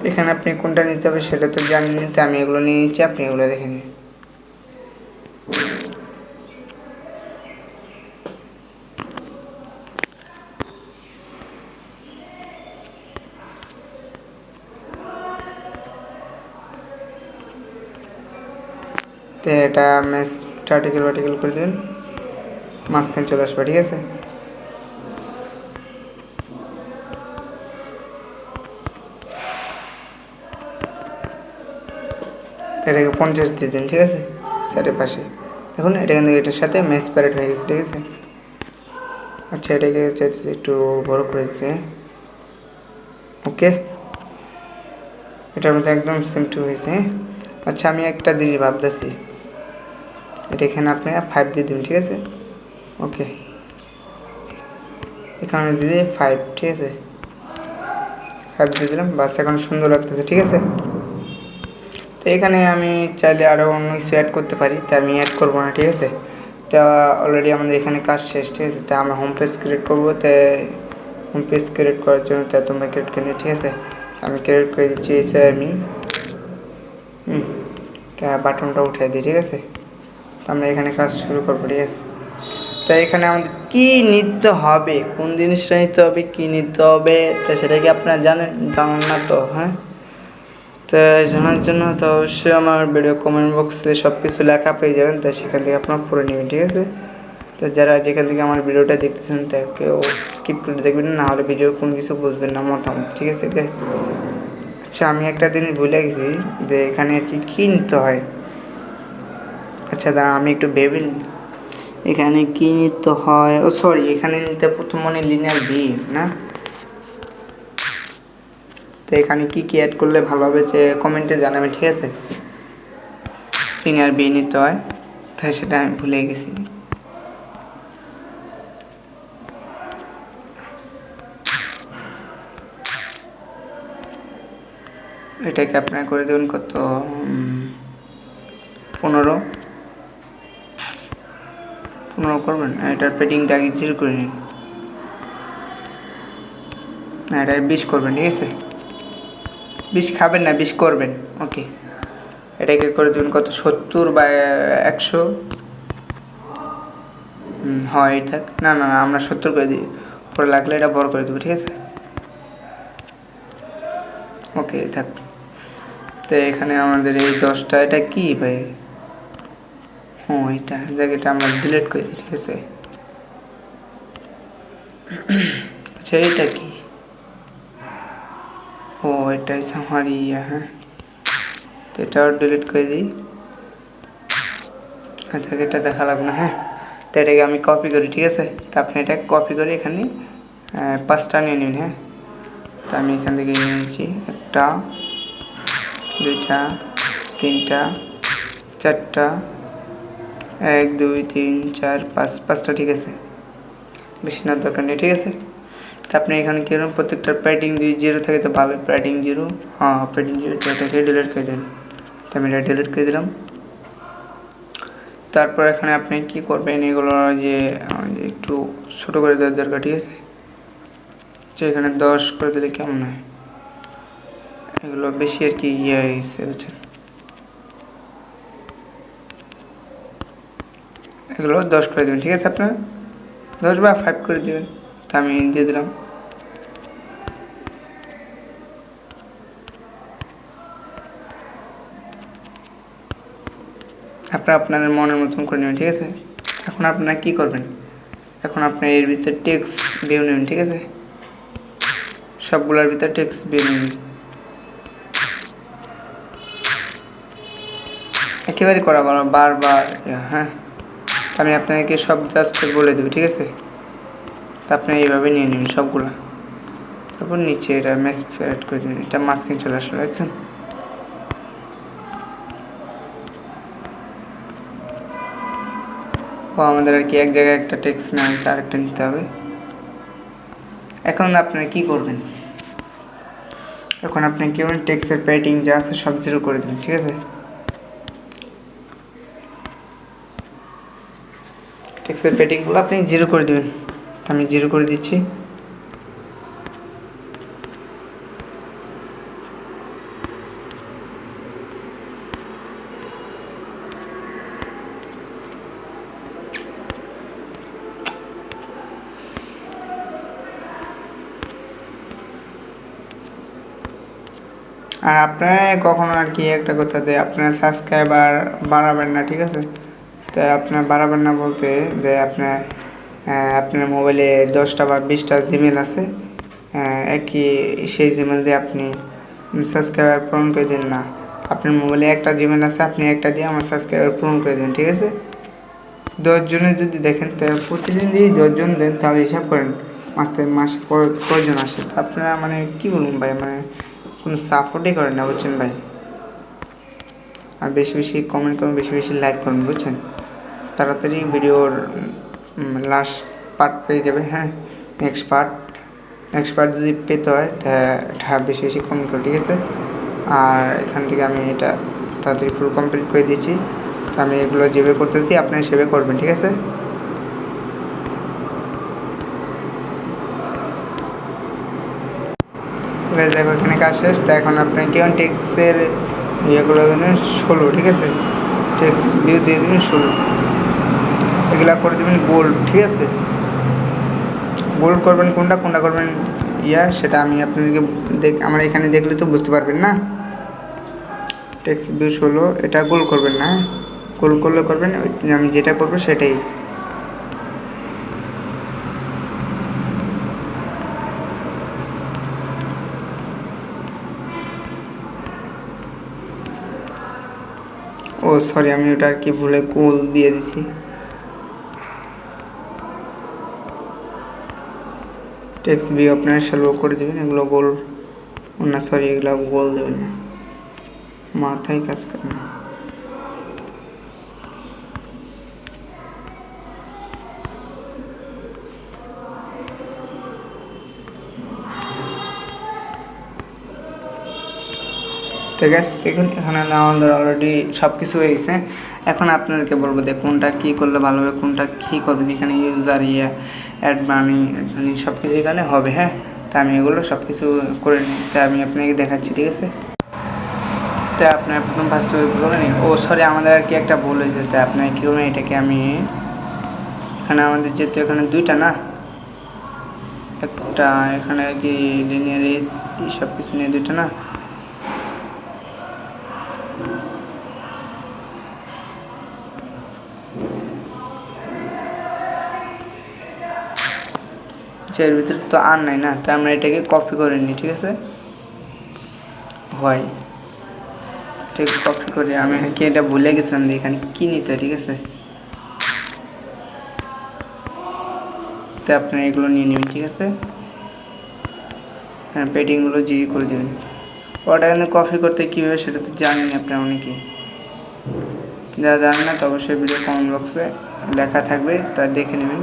এখানে আপনি কোনটা নিতে হবে সেটা তো জানেন নিতে, আমি এগুলো নিয়ে নিচ্ছি, আপনি এগুলো দেখে নিন। তো এটা ম্যাচ ভার্টিক্যাল করে দেবেন, মাঝখানে চলে আসবে, ঠিক আছে? এটাকে 50 দিয়ে দিন, ঠিক আছে? সাইডের পাশে দেখুন, এটা কিন্তু এটার সাথে ম্যাচ প্যারেট হয়ে গেছে, ঠিক আছে? আচ্ছা এটাকে চাইছি একটু বড় করে দিতে। ওকে, এটার মধ্যে একদম সেম টু হয়েছে। আচ্ছা আমি একটা জিনিস ভাবতেছি, এটা এখানে আপনি 5 দিয়ে দিন, ঠিক আছে? ওকে, এখানে দিয়ে 5, ঠিক আছে? 5 দিয়ে দিলাম, বাস এখন সুন্দর লাগতেছে, ঠিক আছে? তো এখানে আমি চাইলে আরও অন্য কিছু অ্যাড করতে পারি, তা আমি অ্যাড করবো না, ঠিক আছে? তা অলরেডি আমাদের এখানে কাজ শেষ, ঠিক আছে? তা আমরা হোম পেজ ক্রিয়েট করবো, তাই হোম পেজ ক্রিয়েট করার জন্য তা তোমরা ক্রিয়েট করে নিও, ঠিক আছে? আমি ক্রিয়েট করে দিচ্ছি, আমি তা বাটনটা উঠিয়ে দিই, ঠিক আছে? তো আমরা এখানে কাজ শুরু করবো, ঠিক আছে? তাই এখানে আমাদের কী নিতে হবে, কোন জিনিসটা নিতে হবে, কী নিতে হবে, তা সেটা কি আপনারা জানেন না তো? হ্যাঁ, তো জানার জন্য তো অবশ্যই আমার ভিডিও কমেন্ট বক্সে সব কিছু লেখা পেয়ে যাবেন, তাই সেখান থেকে আপনারা পড়ে নেবেন, ঠিক আছে? তো যারা যেখান থেকে আমার ভিডিওটা দেখতেছেন তা কেউ স্কিপ করে দেখবেন না, হলে ভিডিওর কোনো কিছু বুঝবেন না মতামত, ঠিক আছে গাইস? আচ্ছা আমি একটা জিনিস ভুলে গেছি যে এখানে কী নিতে হয়। আচ্ছা দাঁড়া আমি একটু ভেবে নিই, এখানে কী নিতে হয়। ও সরি, এখানে নিতে প্রথম মনে লিনিয়ার বি না? তো এখানে কী অ্যাড করলে ভালো হবে যে কমেন্টে জানাবে, ঠিক আছে? লিনিয়ার বি নিতে হয়, তাই সেটা আমি ভুলে গেছি। এটাকে আপনারা করে দেবেন কত 15 করবেন। এটার পেডিংটা আগে 0 করে নিন, না এটা 20 করবেন, ঠিক আছে? 20 খাবেন না, 20 করবেন। ওকে, এটাকে করে দেবেন কত 70 বা 100। হয় এই থাক, না না আমরা 70 করে দিই, পরে লাগলে এটা বড় করে দেবো, ঠিক আছে? ওকে থাক। তো এখানে আমাদের এই 10টা, এটা কি ভাই? এটা জায়গাটা আমরা ডিলিট করে দিই, ঠিক আছে? আচ্ছা এটা কি? এটা হচ্ছে আমার হ্যাঁ, তো এটাও ডিলিট করে দিই। আচ্ছা এটা দেখা লাগবে না, হ্যাঁ? তো এটাকে আমি কপি করি, ঠিক আছে? তো আপনি এটা কপি করে এখানে 5টা নিয়ে নিন, হ্যাঁ? তো আমি এখান থেকে নিয়ে নিচ্ছি 1টা 2টা 3টা 4টা 1 2 3 4 5, 5টা, ঠিক আছে? বেশি না দরকার নেই, ঠিক আছে? তো আপনি এখানে কী করুন, প্রত্যেকটার প্যাডিং যদি 0 থাকে তো ভালো, প্যাডিং 0, হ্যাঁ প্যাডিং 0, তো এটাকে ডিলিট করে দেন। তো আমি এটা ডিলিট করে দিলাম। তারপর এখানে আপনি কি করবেন, এগুলো যে একটু ছোটো করে দেওয়ার দরকার, ঠিক আছে? যে এখানে 10 করে দিলে কেমন হয়, এগুলো বেশি আর কি হয়ে গেছে, বুঝছেন? এগুলো 10 করে দেবেন, ঠিক আছে? আপনার 10 বা 5 করে দেবেন। তো আমি দিয়ে দিলাম। আপনারা আপনাদের মনের মতন করে নেবেন, ঠিক আছে। এখন আপনারা কি করবেন, এখন আপনার এর ভিতরে টেক্সট ভিউ নেবেন, ঠিক আছে। সবগুলোর ভিতরে টেক্সট ভিউ নেবেন, একেবারে করা ভালো, বারবার। হ্যাঁ, আমি আপনাকে সব জাস্ট বলে দেবো, ঠিক আছে। তা আপনি এইভাবে নিয়ে নেবেন সবগুলা, তারপর নিচে এটা ম্যাচ অ্যাড করে দেবেন। এটা মাঝখানে চলে আসলো, দেখছেন। ও আমাদের আর কি এক জায়গায় একটা টেক্সট না আছে, আরেকটা নিতে হবে। এখন আপনারা কি করবেন, এখন আপনি কি করবেন, টেক্সটের প্যাডিং যা আছে সব 0 করে দেবেন, ঠিক আছে। টেক্সটের প্যাডিংগুলো আপনি 0 করে দেবেন, আমি 0 করে দিচ্ছি। আর আপনারা কখনো আর কি একটা কথা দেয়, আপনার সাবস্ক্রাইবার বাড়াবেন না, ঠিক আছে। তো আপনার বাড়াবেন না বলতে যে আপনার মোবাইলে 10টা বা 20টা জিমেল আছে, একই সেই জিমেল দিয়ে আপনি সাবস্ক্রাইবার পূরণ করে দিন না। আপনার মোবাইলে একটা জিমেল আছে, আপনি একটা দিয়ে আমার সাবস্ক্রাইবার পূরণ করে দিন, ঠিক আছে। 10 জনে যদি দেখেন, তো প্রতিদিন যদি 10 জন দেন, তাহলে হিসাব করেন মাসে কয়জন আসে। আপনারা মানে কি বলুন ভাই, মানে কোনো সাপোর্টই করেন না, বুঝছেন ভাই। আর বেশি বেশি কমেন্ট করুন, বেশি বেশি লাইক করুন, বুঝছেন। তাড়াতাড়ি ভিডিওর লাস্ট পার্ট পেয়ে যাবে। হ্যাঁ, নেক্সট পার্ট যদি পেতে হয় তা বেশি বেশি কমেন্ট করুন, ঠিক আছে। আর এখান থেকে আমি এটা তাড়াতাড়ি ফুল কমপ্লিট করে দিচ্ছি। তো আমি এগুলো যেভাবে করতেছি আপনারা সেভাবে করবেন, ঠিক আছে। দেখো এখানে কাজ শেষ। তো এখন আপনার কেমন টেক্সটের ইয়েগুলো 16, ঠিক আছে। টেক্সট ভিউ দিয়ে দেবেন 16, এগুলা করে দেবেন গোল্ড, ঠিক আছে। গোল্ড করবেন কোনটা করবেন সেটা আমি আপনাদেরকে আমার এখানে দেখলে তো বুঝতে পারবেন না। টেক্সট ভিউ 16 এটা গোল করবেন না, গোল করলে করবেন, আমি যেটা করবো সেটাই। ও সরি, আমি ওটা আর কি ভুলে গোল দিয়ে দিছি। টেক্সট ভিউ আপনারা 16 করে দেবেন, এগুলো গোল না, সরি এগুলো গোল দেবেন না, মাথায় কাজ করে না। তো গ্যাস দেখুন এখানে আমাদের অলরেডি সব কিছু হয়ে গেছে। এখন আপনাদেরকে বলবো যে কোনটা কী করলে ভালো হবে, কোনটা কী করবেন। এখানে ইউজার অ্যাড মানি সব কিছু এখানে হবে। হ্যাঁ, তা আমি এগুলো সব কিছু করে নিই, তা আমি আপনাকে দেখাচ্ছি, ঠিক আছে। তা আপনার প্রথম ফার্স্ট করবেন। ও সরি, আমাদের আর কি একটা ভুল হয়েছে। তা আপনার কী করবেন, এটাকে আমি এখানে আমাদের যেহেতু এখানে 2টা না, একটা এখানে আর কি লিনিয়ার এই সব কিছু নিয়ে 2টা না, এর ভিতরে তো আর নাই না, তাই আমরা এটাকে কপি করে নিই, ঠিক আছে। হয় ঠিক কপি করে আমি কি এটা ভুলে গেছিলাম যে এখানে কি নিতে, ঠিক আছে। তো আপনারা এগুলো নিয়ে নেবেন, ঠিক আছে। হ্যাঁ, পেডিংগুলো করে দেবেন। ওটা কিন্তু কপি করতে কীভাবে সেটা তো জানেন আপনারা অনেকেই। যারা জানেন না তো অবশ্যই ভিডিও কমেন্ট বক্সে লেখা থাকবে, তা দেখে নেবেন।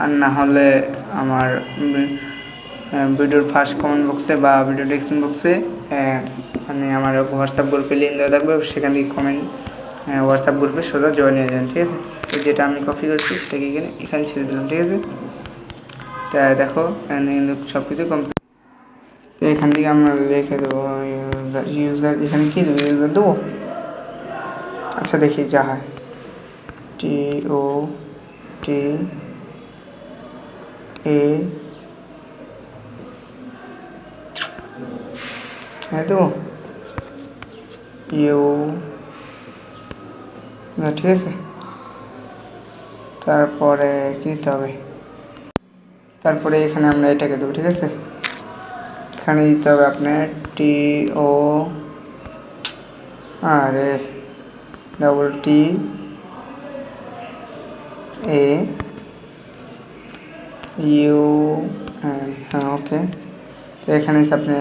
আর না হলে আমার ভিডিওর ফার্স্ট কমেন্ট বক্সে বা ভিডিও ডেসক্রিপশন বক্সে মানে আমার হোয়াটসঅ্যাপ গ্রুপে লিঙ্ক দেওয়া থাকবে, সেখান থেকে কমেন্ট হোয়াটসঅ্যাপ গ্রুপে সোজা জয়েন হয়ে যান, ঠিক আছে। তো যেটা আমি কপি করছি সেটাকে এখানে ছেড়ে দিলাম, ঠিক আছে। তাই দেখো এখানে সব কিছু কমপ্লিট। তো এখান থেকে আমরা লিখে দেবো ইউজার, এখানে কী দেবো, ইউজার দেবো। আচ্ছা দেখি যা হয়, TOT হ্যাঁ দেবো ঠিক আছে। তারপরে কি দিতে হবে, তারপরে এখানে আমরা এটাকে দেবো। ঠিক আছে, এখানে দিতে হবে আপনার TO আরে TAUN, হ্যাঁ ওকে। তো এখানে আপনি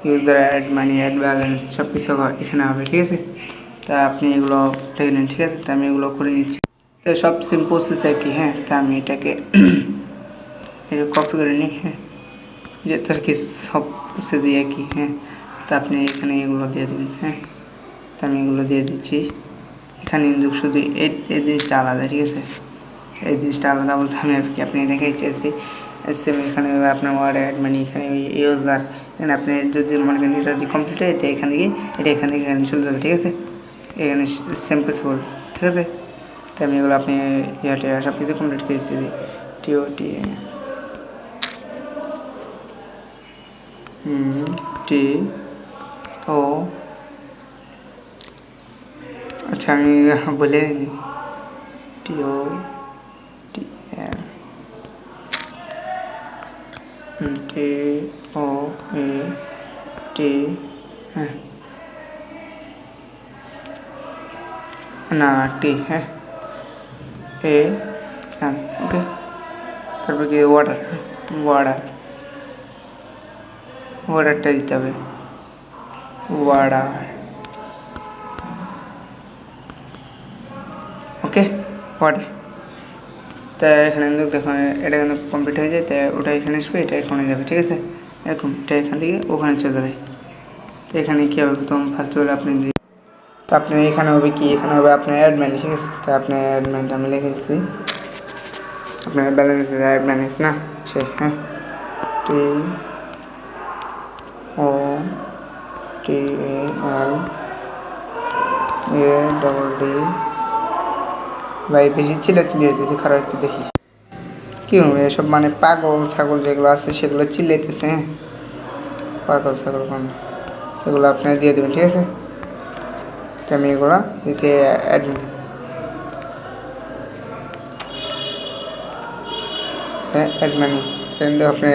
user add money add balance সব কিছু এখানে হবে। ঠিক আছে, তা আপনি এগুলো দেখে নিন। ঠিক আছে, তা আমি এগুলো করে নিচ্ছি। তো সব সেম প্রসেস আর কি। হ্যাঁ, তা আমি এটাকে কপি করে নিই। হ্যাঁ, যে তার কি সব প্রসেস দিয়ে কি। হ্যাঁ, তা আপনি এখানে এগুলো দিয়ে দেবেন। হ্যাঁ, তা আমি এগুলো দিয়ে দিচ্ছি। এখানে কিন্তু শুধু এই জিনিসটা আলাদা। ঠিক আছে, এই জিনিসটা আলাদা বলতে আমি আর কি আপনি দেখাই চেয়েছি। সেম এখানে আপনার ওয়ার্ড অ্যাড মানে এখানে ইউজার, এখানে আপনি যদি মনে করেন এটা যদি কমপ্লিট হয় এটা এখান থেকে এখানে চলে যাবে। ঠিক আছে, এখানে সেম পসিবল। ঠিক আছে, তো আমি এগুলো আপনি ইয়াতে সব কিছু কমপ্লিট করে দিচ্ছি। TOT TO, আচ্ছা আমি বলে দিই TOTL TOAT, হ্যাঁ না টি, হ্যাঁ ওকে। তারপর কি ওয়াটারটা দিতে হবে। ওকে, ওয়াটার। তা এখানে কিন্তু দেখুন এটা কিন্তু কমপ্লিট হয়ে যায়। তাই ওটা এখানে আসবে, এটা এখানে যাবে। ঠিক আছে, এরকম এটা এখান থেকে ওখানে চলে যাবে। তো এখানে কী হবে, প্রথম ফার্স্ট অফ অল আপনি তো আপনি এখানে হবে কি, এখানে হবে আপনার অ্যাডমিন। ঠিক আছে, তো আপনার অ্যাডমিনটা আমি লিখেছি, আপনার ব্যালেন্স অ্যাডমিন না সে। হ্যাঁ, TOTALADD ভাই বেশি চিল্লাচিল্লি হইতেছে, খারাপ একটু দেখি কী হবে এসব। মানে পাগল ছাগল যেগুলো আছে সেগুলো চিল্লাইতেছে। হ্যাঁ, পাগল ছাগল কোনো সেগুলো আপনি দিয়ে দেবেন। ঠিক আছে, তো আমি এগুলো দিতে অ্যাডমিন অ্যাডমানি কিন্তু আপনার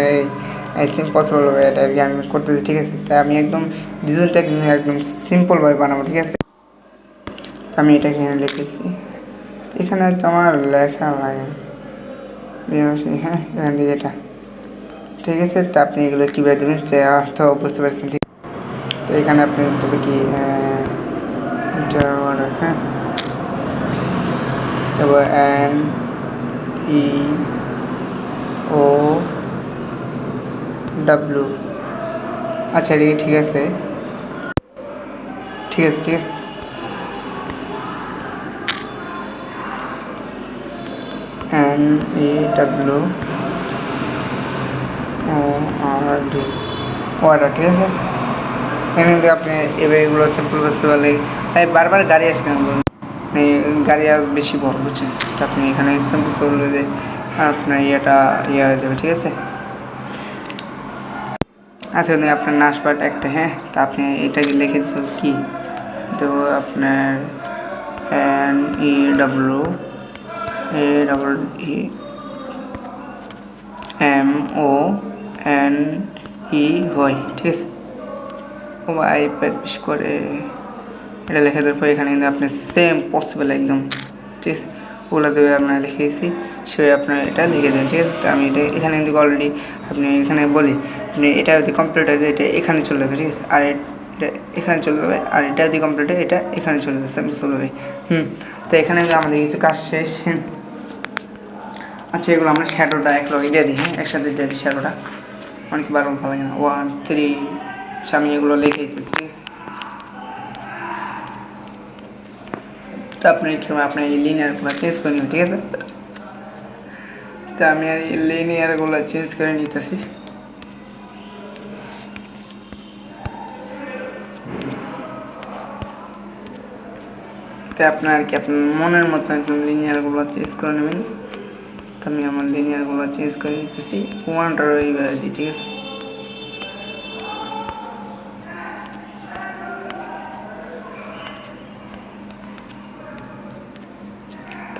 এই সিম্পল হবে এটা আর কি আমি করতেছি। ঠিক আছে, তাই আমি একদম ডিজাইনটা একদম সিম্পলভাবে বানাবো। ঠিক আছে, আমি এটা এখানে লিখেছি, এখানে হয়তো আমার লেখা লাগে। হ্যাঁ, এখান থেকে এটা। ঠিক আছে, তো আপনি এগুলো কীভাবে দেবেন সে অর্থ বুঝতে পারছেন। ঠিক, তো এখানে আপনি তবে কি হ্যাঁ, তারপর NEOW, আচ্ছা এটা ঠিক আছে। ঠিক আছে, ঠিক আছে, NEWORD ওয়াটার। ঠিক আছে, এখানে কিন্তু আপনি এবার এগুলো সিম্পল করতে পারলে তাই বারবার গাড়ি আসে কেন বলুন, মানে গাড়ি আস বেশি বড় বুঝছেন। তো আপনি এখানে সিম্পল করলে যে আপনার ইয়েটা ইয়ে হয়ে যাবে। ঠিক আছে, আচ্ছা আপনার নাশপাট একটা। হ্যাঁ, তা আপনি এটাকে লিখে দিতে কি দেবো আপনার NEWAMONE হয়। ঠিক আছে, ও আইপ্যাড বেশ করে এটা লিখে দেওয়ার পর এখানে কিন্তু আপনি সেম পসিবল একদম। ঠিক আছে, ওগুলো দেবে আপনার লিখেছি সে আপনার এটা লিখে দেন। ঠিক আছে, তো আমি এটা এখানে কিন্তু অলরেডি আপনি এখানে বলি আপনি এটা যদি কমপ্লিট হয়ে যায় এটা এখানে চলে যাবে। ঠিক আছে, আর এটা এখানে চলে যাবে, আর এটা যদি কমপ্লিট হয় এটা এখানে চলে যাবে, সেম চলে যাবে। তো এখানে আমাদের কিছু কাজ শেষ। আচ্ছা এগুলো আমরা শ্যাডোটা এক লগে দিয়ে দিই। হ্যাঁ, একসাথে দিয়ে দিই শ্যাডোটা, অনেক বার ভালো লাগে না। 1 3, আচ্ছা আমি এগুলো লিখে দিচ্ছি। ঠিক আছে, তো আপনি আপনার এই লিনিয়ারগুলো চেঞ্জ করে নিন। ঠিক আছে, তো আমি আর এই লিনিয়ারগুলো চেঞ্জ করে নিতেছি। তো আপনার আর কি আপনার মনের মতো একদম লিনিয়ারগুলো চেঞ্জ করে নেবেন। তো আমি আমার লিনিয়ারগুলো চেঞ্জ করে নিতেছি, ওয়ানটা এইভাবে দিই। ঠিক আছে,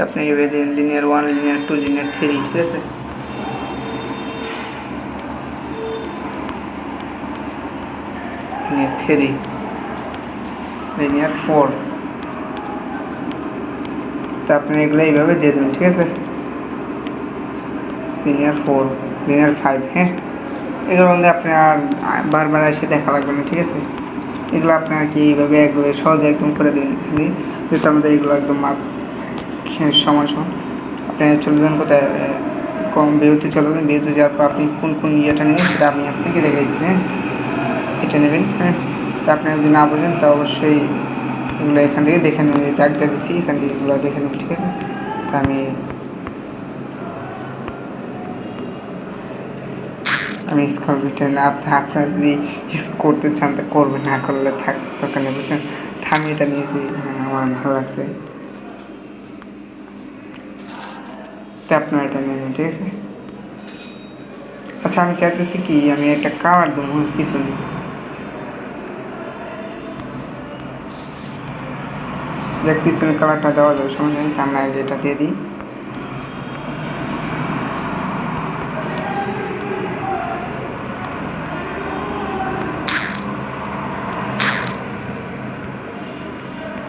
আপনি এইভাবে দিন লিনিয়ার 1, লিনিয়ার 2, লিনিয়ার 3, ঠিক আছে। লিনিয়ার 3, লিনিয়ার 4, তো আপনি এগুলো এইভাবে দিয়ে দেবেন, ঠিক আছে। লিনিয়ার 4, লিনিয়ার 5, হ্যাঁ, এগুলোর মধ্যে আপনার বারবার এসে দেখা লাগবে না, ঠিক আছে। এগুলো আপনার কি এইভাবে একভাবে সহজে একদম করে দেবেন, যেহেতু আমাদের এগুলো একদম মাপ সমান সমান। আপনি চলে যান কোথায়, কম বিরতি চলে যান, বিরতি যাওয়ার পর আপনি কোন ইয়েটা নেবেন সেটা আমি আপনাকে দেখে দিচ্ছি, হ্যাঁ। এটা নেবেন, হ্যাঁ। তো আপনি যদি না বোঝেন তো অবশ্যই এগুলো এখান থেকে দেখে নেবেন, ডাক দিয়ে দিচ্ছি, এখান থেকে এগুলো দেখে নেবেন, ঠিক আছে। তো আমি স্কোর বিটে না, আপনারা যদি করতে চান তো করবেন, না করলে থাক দরকার নেই, বুঝছেন। আমি এটা নিয়েছি, হ্যাঁ, আমার ভালো লাগছে, তো আপনারা এটা নিয়ে নেন, ঠিক আছে। আচ্ছা, আমি চাইতেছি কি আমি একটা কালার দেবো পিছনে, যে পিছনে কালারটা দেওয়া যাবে, সমস্যা নেই। আমরা এটা দিয়ে দিই,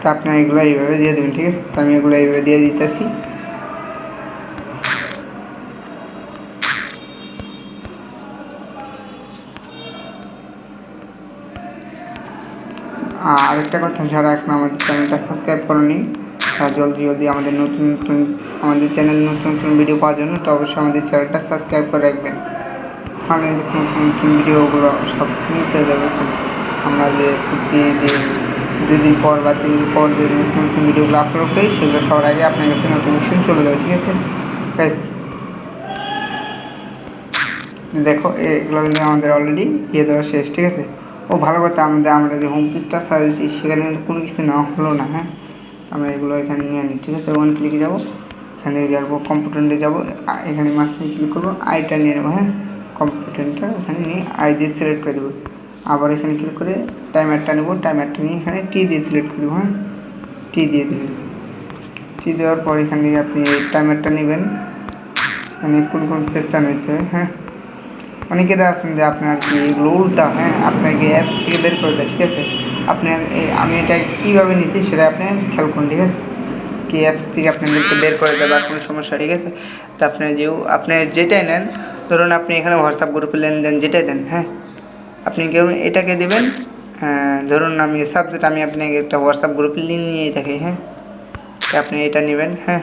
তো আপনার এগুলো এইভাবে দিয়ে দেবেন, ঠিক আছে। তো আমি এগুলো এইভাবে দিয়ে দিতেছি, আরেকটা কথা, যারা এখন আমাদের চ্যানেলটা সাবস্ক্রাইব করেনি তারা জলদি আমাদের আমাদের চ্যানেলে নতুন ভিডিও পাওয়ার জন্য তো অবশ্যই আমাদের চ্যানেলটা সাবস্ক্রাইব করে রাখবেন। মানে নতুন ভিডিওগুলো সব মিস হয়ে যাবে, আমরা যে প্রতিদিন 2 দিন পর বা 3 দিন পর যে নতুন ভিডিওগুলো আপলোড করি সেগুলো সবার আগে আপনার কাছে নোটিফিকেশন চলে যাবে, ঠিক আছে। দেখো এগুলো কিন্তু আমাদের অলরেডি ইয়ে দেওয়া শেষ, ঠিক আছে। ও ভালো কথা, আমরা যে হোম পেজটা সাজিয়েছি সেখানে কিন্তু কোনো কিছু নেওয়া হলো না, হ্যাঁ। আমরা এগুলো এখানে নিয়ে নিই, ঠিক আছে। 1 ক্লিকে যাবো, এখানে যাবো কম্পিউটারে যাবো, এখানে মাঝখানে ক্লিক করবো, আইটা নিয়ে নেবো, হ্যাঁ। কম্পিউটারটা এখানে নিয়ে আই দিয়ে সিলেক্ট করে দেবো, আবার এখানে ক্লিক করে টাইমারটা নেবো, টাইমারটা নিয়ে এখানে টি দিয়ে সিলেক্ট করে দেবো, হ্যাঁ। টি দিয়ে দেবেন, টি দেওয়ার পর এখান থেকে আপনি টাইমারটা নেবেন, মানে কোন পেজটা নিতে হবে, হ্যাঁ। অনেকেরা আছেন যে আপনার কি এগুলো উল্টা, হ্যাঁ, আপনাকে অ্যাপস থেকে বের করে দেয়, ঠিক আছে। আপনার আমি এটা কীভাবে নিচ্ছি সেটা আপনি খেয়াল করুন, ঠিক আছে। কি অ্যাপস থেকে আপনাদেরকে বের করে দেয় বা কোনো সমস্যা, ঠিক আছে। তো আপনি যেটাই নেন, ধরুন আপনি এখানে হোয়াটসঅ্যাপ গ্রুপে লেনদেন যেটাই দেন, হ্যাঁ, আপনি কেউ এটাকে দেবেন, ধরুন আমি সাবজেক্ট আমি আপনাকে একটা হোয়াটসঅ্যাপ গ্রুপে লিঙ্ক নিয়েই থাকি, হ্যাঁ। তো আপনি এটা নেবেন, হ্যাঁ,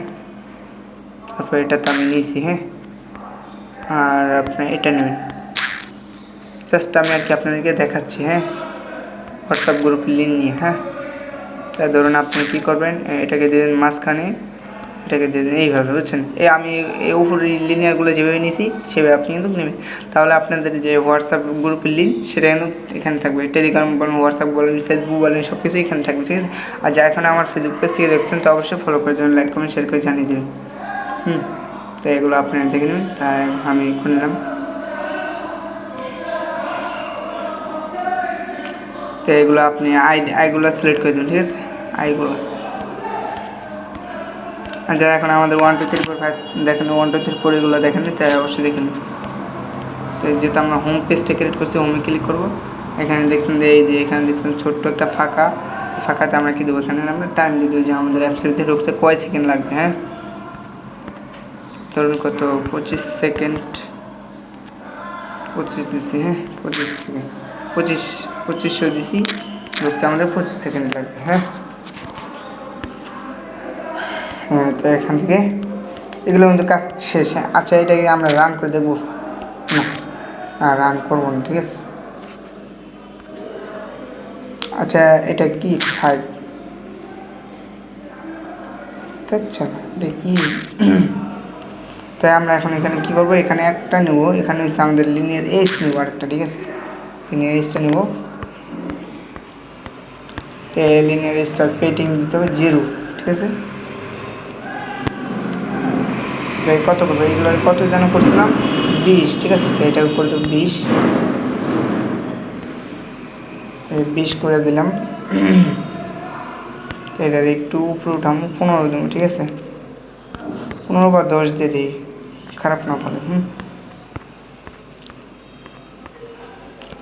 তারপর এটা তো আমি নিয়েছি, হ্যাঁ। আর আপনি এটা নেবেন, জাস্ট আমি আর কি আপনাদেরকে দেখাচ্ছি, হ্যাঁ, হোয়াটসঅ্যাপ গ্রুপ লিঙ্ক নিয়ে, হ্যাঁ। তাই ধরুন আপনি কী করবেন, এটাকে দিয়ে দেন মাঝখানে, এটাকে দিয়ে দেন এইভাবে, বুঝছেন। আমি এই উপরের লিনিয়ারগুলো যেভাবে নিয়েছি সেভাবে আপনি কিন্তু নেবেন, তাহলে আপনাদের যে হোয়াটসঅ্যাপ গ্রুপের লিঙ্ক সেটা কিন্তু এখানে থাকবে। টেলিগ্রাম বলেন, হোয়াটসঅ্যাপ বলেন, ফেসবুক বলেন, সব কিছু এখানে থাকবে, ঠিক আছে। আর যা এখন আমার ফেসবুক পেজ থেকে দেখছেন তো অবশ্যই ফলো করে দেবেন, লাইক কমেন্ট শেয়ার করে জানিয়ে দেবেন, তো এগুলো আপনারা দেখে নেবেন। তাই আমি খুলে নিলাম, তো এগুলো আপনি আইগুলো সিলেক্ট করে দেবেন, ঠিক আছে, আইগুলো। আর যারা এখন আমাদের 1 2 3 4 5 দেখেন, 1 2 3 4 এগুলো দেখেন, তাই অবশ্যই দেখেন। তো যেহেতু আমরা হোম পেজটা ক্রিয়েট করছি, হোমে ক্লিক করবো, এখানে দেখছেন যে এই যে এখানে দেখছেন ছোট্ট একটা ফাঁকাতে আমরা কী দেবো, এখানে আমরা টাইম দিয়ে দেবো যে আমাদের অ্যাপসের ভিতরে ঢুকতে কয় সেকেন্ড লাগবে, হ্যাঁ। ধরুন কত 25 সেকেন্ড, 25 দিচ্ছি, হ্যাঁ, 25 সেকেন্ড, 2500 দিছি, ঢুকতে আমাদের 25 সেকেন্ড লাগবে, হ্যাঁ। তো এখান থেকে এগুলো কিন্তু কাজ শেষ, হ্যাঁ। আচ্ছা, এটাকে আমরা রান করে দেখবো না, রান করবো না, ঠিক আছে। আচ্ছা, এটা কি 5, আচ্ছা এটা কি তাই আমরা এখন এখানে কি করব, এখানে একটা নেব, এখানে হচ্ছে আমাদের লিনিয়ার এইচ নেব আরেকটা, ঠিক আছে। লিনিয়ার এইচটা নেব, তো লিনিয়ার এইচটার পেটিং দিতে হবে 0, ঠিক আছে। কত করবো, এগুলো কত যেন করছিলাম 20, ঠিক আছে। তো এটা করে দেবো 20 করে দিলাম। এটার একটু উপরে উঠাম 15 দেবো, ঠিক আছে। 15 বা 10 দিয়ে দিই, খারাপ না পারে।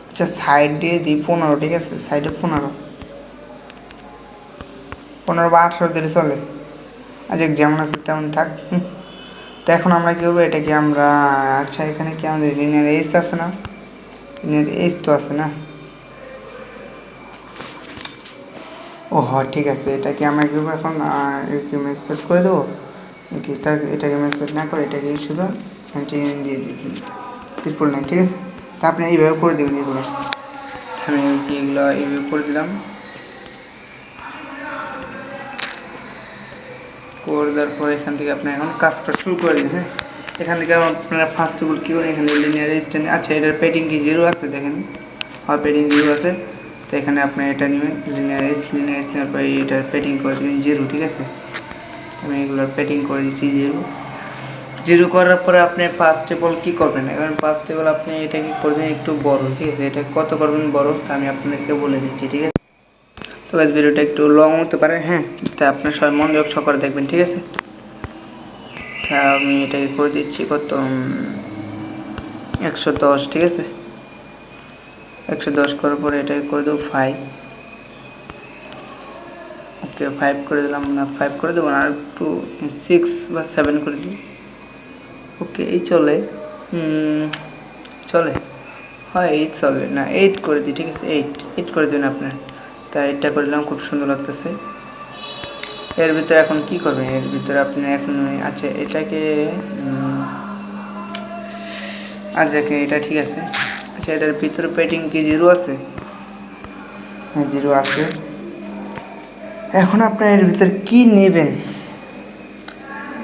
আচ্ছা সাইড দিয়ে দিই 15, ঠিক আছে, সাইডে 15 বা 18 দিলে চলে। আচ্ছা যেমন আছে তেমন থাক। তো এখন আমরা কী করবো, এটাকে আমরা, আচ্ছা এখানে কি আমাদের লিনিয়ার এইচ আছে না, লিনিয়ার এইচ তো আছে না, ও হ ঠিক আছে। এটাকে আমরা কী করবো এখন, মেসপেট করে দেবো কি, এটাকে মেসপেট না করে এটাকে শুধু দিয়ে দিই ট্রিপল 9, ঠিক আছে। তা আপনি এইভাবে করে দেবেন এগুলো, আমি এগুলো এইভাবে করে দিলাম। করে দেওয়ার পর এখান থেকে আপনি এখন কাজটা শুরু করে দিন। হ্যাঁ, এখান থেকে আপনারা ফার্স্ট অফ অল কী করেন, এখানে লিনিয়ার স্ট্যান্ড, আচ্ছা এটার পেডিং কি 0 আছে দেখেন, আর পেডিং 0 আছে। তো এখানে আপনি এটা নেবেন লিনিয়ার নেওয়ার পরে এটার পেডিং করে দেবেন 0, ঠিক আছে। আমি এগুলোর পেডিং করে দিচ্ছি 0 করার পরে আপনি ফার্স্ট অফ অল কী করবেন, এখন ফার্স্ট অফ অল আপনি এটাকে করবেন একটু বড়, ঠিক আছে। এটা কত করবেন বড় তা আমি আপনাদেরকে বলে দিচ্ছি, ঠিক আছে। তো গাইস ভিডিওটা একটু লং হতে পারে, হ্যাঁ, তা আপনার সবাই মনোযোগ সহকারে দেখবেন, ঠিক আছে। তা আমি এটাকে করে দিচ্ছি কত, 110, ঠিক আছে। 110 করার পরে এটাকে করে দেবো 5, ওকে 5 করে দিলাম, না 5 করে দেবো না, আর একটু 6 বা 7 করে দিই, ওকে এই চলে, চলে, হয় 8 চলে না, 8 করে দিই, ঠিক আছে। 8 করে দিন আপনার, তা 8টা করে দিলাম, খুব সুন্দর লাগতেছে। এর ভিতরে এখন কি করবেন, এর ভিতরে আপনি এখন, আচ্ছা এটাকে, আচ্ছা এটা ঠিক আছে। আচ্ছা এটার ভিতরে পেটিং কি 0 আছে, হ্যাঁ 0 আছে। এখন আপনার এর ভিতরে কি নেবেন,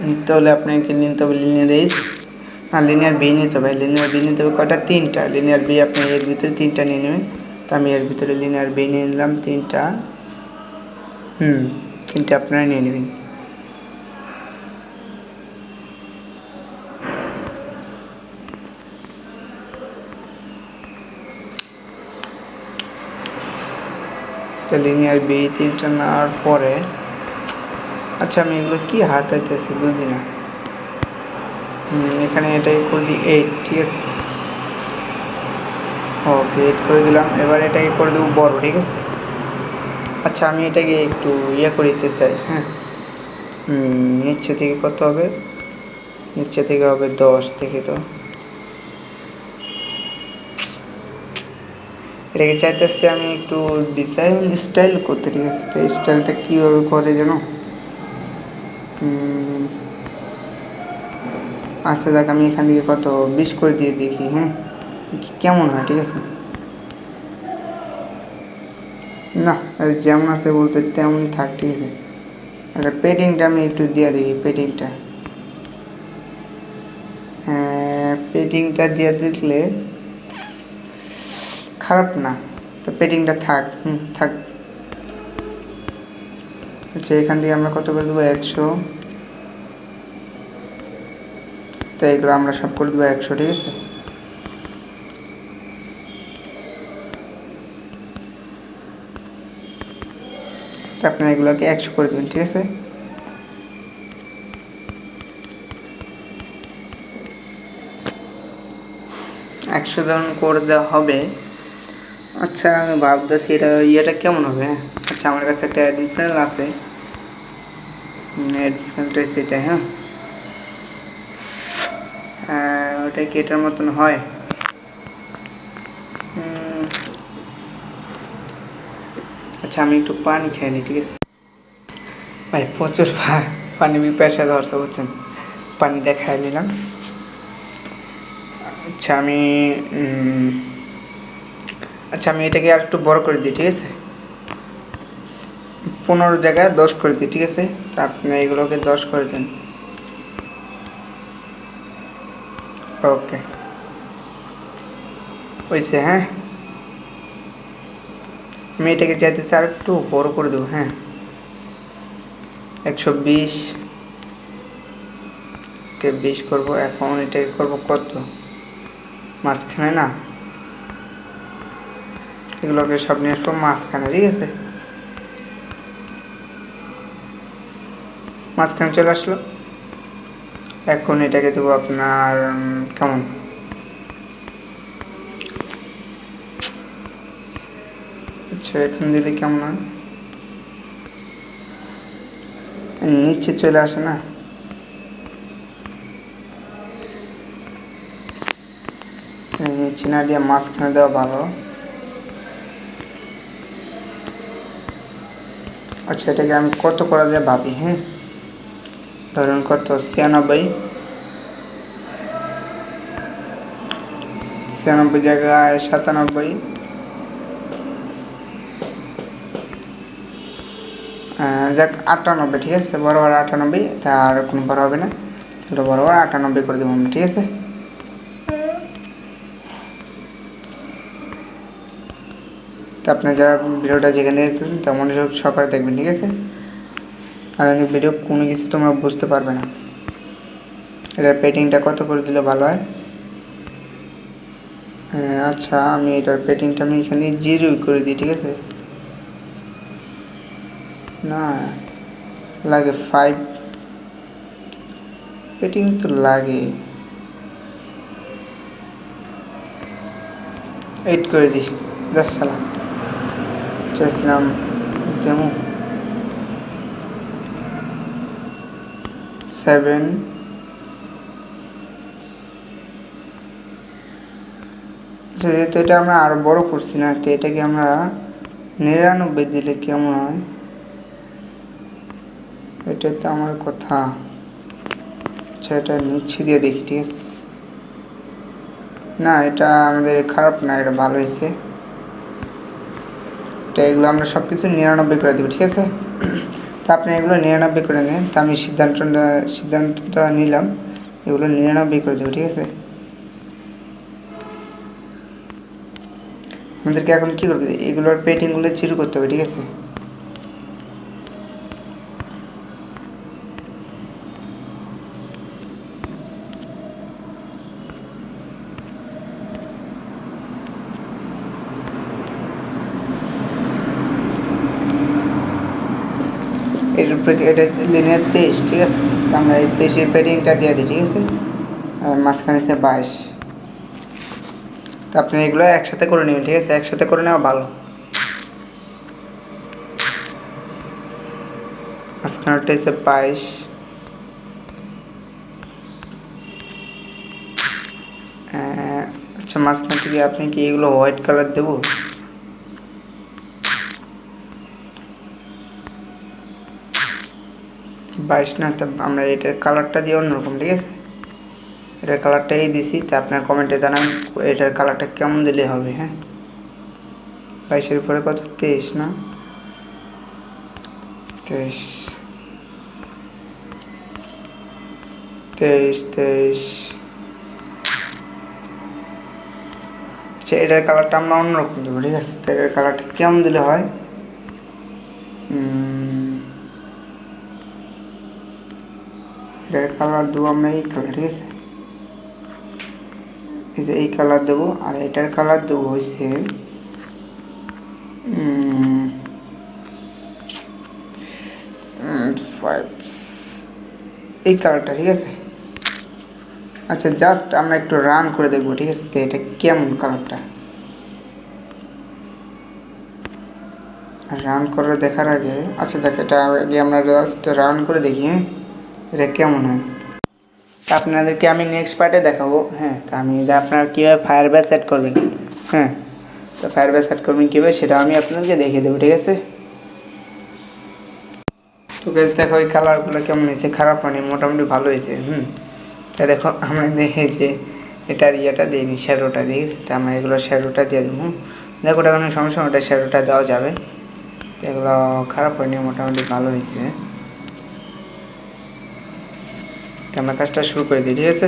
নিতে হলে আপনাকে নিতে হবে লিনিয়ার এইচ, না লিনিয়ার বি নিতে হবে, লিনিয়ার বি নিতে হবে কটা, 3টা লিনিয়ার বি, আপনি এর ভিতরে 3টা নিয়ে নেবেন। তো আমি এর ভিতরে লিনিয়ার বি নিয়ে নিলাম 3টা, 3টা আপনারা নিয়ে নেবেন। তো লিনিয়ার বি 3টা নেওয়ার পরে, আচ্ছা আমি এগুলো কি হাতাইতেছি বুঝি না, এখানে এটাই করে দিই 8, ঠিক আছে, ওকে 8 করে দিলাম। এবার এটাকে করে দেবো বড়, ঠিক আছে। আচ্ছা আমি এটাকে একটু করে দিতে চাই, হ্যাঁ, নিচে থেকে কত হবে, নিচে থেকে হবে 10 থেকে, তো এটাকে চাইতেছি আমি একটু ডিজাইন স্টাইল করতে, ঠিক আছে। তো স্টাইলটা কীভাবে করে যেন, আচ্ছা দেখ আমি এখান থেকে কত 20 করে দিয়ে দেখি, হ্যাঁ কেমন হয়, ঠিক আছে। না আর যেমন আছে বলতে তেমনই থাক, ঠিক আছে। আর পেডিংটা আমি একটু দিয়ে দেখি, পেডিংটা, হ্যাঁ পেডিংটা দিয়ে দেখলে খারাপ না, তো পেডিংটা থাক, থাক। আচ্ছা এখান থেকে আমরা কত করে দেবো, 100, তো এগুলো আমরা সব করে দেবো 100, ঠিক আছে। তো আপনারা এগুলোকে 100 করে দেবেন, ঠিক আছে। একশো জন করে দেওয়া হবে। আচ্ছা আমি ভাবতেছি এটা ইয়েটা কেমন হবে, হ্যাঁ। আচ্ছা আমার কাছে একটা অ্যাডমিন প্যানেল আছে, অ্যাডমিন প্যানেলটা সেটা, হ্যাঁ ওটা কি এটার মতন হয়, আচ্ছা আমি একটু পানি খেয়ে নিই, ঠিক আছে। ভাই প্রচুর পানি পিপাসা ধরছে বুঝছেন, পানিটা খাই নিলাম। আচ্ছা আমি এটাকে আর একটু বড় করে দিই, ঠিক আছে। 15 জায়গায় 10 করে দিই, ঠিক আছে। তা আপনি এগুলোকে 10 করে দেন, ওকে হয়েছে, হ্যাঁ। আমি এটাকে চাইতেছি আর একটু বড় করে দেবো, হ্যাঁ 120 কে 20 করবো। এখন এটাকে করবো কত, মাঝখানে না, এগুলোকে সব নিয়ে আসবো মাঝখানে, ঠিক আছে। মাঝখানে চলে আসলো। এখন এটাকে দেবো আপনার কেমন, আচ্ছা এখন দিলে কেমন হয়, নিচে চলে আসে না, নিচে না দিয়ে মাঝখানে দেওয়া ভালো। আচ্ছা এটাকে আমি কত করা যায় ভাবি, হ্যাঁ ধরুন কত 96 জায়গায় 97, যাক 98, ঠিক আছে বরাবর 98, তা আর কোনো বড় হবে না, এটা বরাবর 98 করে দেবো আমরা, ঠিক আছে। তো আপনি যারা ভিডিওটা যেখানে দেখতেছেন তেমন মনোযোগ সহকারে দেখবেন, ঠিক আছে, আর ভিডিও কোনো কিছু তোমরা বুঝতে পারবে না। এটার পেটিংটা কত করে দিলে ভালো হয়, আচ্ছা আমি এটার পেটিংটা আমি এখানে 0 করে দিই, ঠিক আছে, না লাগে 5 পেটিং তো লাগে, 8 করে দিই, 10 সালাম চাইছিলাম যেমন 7, যেহেতু এটা আমরা আরো বড় করছি না, তো এটাকে আমরা 99 দিলে কেমন হয়, এটাই তো আমার কথা। আচ্ছা এটা নিচে দিয়ে দেখি, ঠিক আছে, না এটা আমাদের খারাপ না, এটা ভালো হয়েছে, এটা এগুলো আমরা সব কিছু 99 করে দেবো, ঠিক আছে। তো আপনি এগুলো 99 করে নেন, তো আমি সিদ্ধান্তটা নিলাম এগুলো 99 করে দেবো, ঠিক আছে। আমাদেরকে এখন কী করবে, এগুলোর পেটিংগুলো চিরু করতে হবে, ঠিক আছে। এর উপরে এটা লিনিয়ার 23, ঠিক আছে, তো আমরা এই 23-এর পেটিংটা দিয়ে দিই, ঠিক আছে, আর মাঝখানে সে 22। তো আপনি এগুলো একসাথে করে নেবেন, ঠিক আছে, একসাথে করে নেওয়া ভালো। মাঝখানেরটা হচ্ছে 22, আচ্ছা মাঝখান থেকে আপনি কি এগুলো হোয়াইট কালার দেবো, 22 না, তো আমরা এটার কালারটা দিয়ে অন্যরকম, ঠিক আছে, এটার কালারটা এই দিছি, তা আপনার কমেন্টে জানান এটার কালারটা কেমন দিলে হবে, হ্যাঁ। 22-এর পরে কত 23 না, 23 23 23, আচ্ছা এটার কালারটা আমরা অন্যরকম দেবো, ঠিক আছে, তো এটার কালারটা কেমন দিলে হয়, এটার কালার দেবো আমরা এই কালার, ঠিক আছে, এই যে এই কালার দেবো, আর এটার কালার দেবো হচ্ছে এই কালারটা, ঠিক আছে। আচ্ছা জাস্ট আমরা একটু রান করে দেখবো, ঠিক আছে, তো এটা কেমন কালারটা, রান করে দেখার আগে, আচ্ছা দেখ এটা আগে আমরা জাস্ট রান করে দেখি, হ্যাঁ এটা কেমন হয়, আপনাদেরকে আমি নেক্সট পার্টে দেখাবো, হ্যাঁ। তা আমি আপনারা কীভাবে ফায়ার বেস সেট করবেন, হ্যাঁ, তো ফায়ার বেস সেট করবেন কীভাবে সেটা আমি আপনাদেরকে দেখিয়ে দেবো, ঠিক আছে। তো গাইস দেখো এই কালারগুলো কেমন হয়েছে, খারাপ হয়নি, মোটামুটি ভালো হয়েছে, তা দেখো আমরা দেখি যে এটার ইয়েটা দিইনি, শ্যাডোটা দিয়েছি, তা আমরা এগুলো শ্যাডোটা দিয়ে দেবো, দেখো ওটা কোনো সমস্যা, ওটা শ্যাডোটা দেওয়া যাবে, এগুলো খারাপ হয়নি, মোটামুটি ভালো হয়েছে। আমরা কাজটা শুরু করে দিই, ঠিক আছে।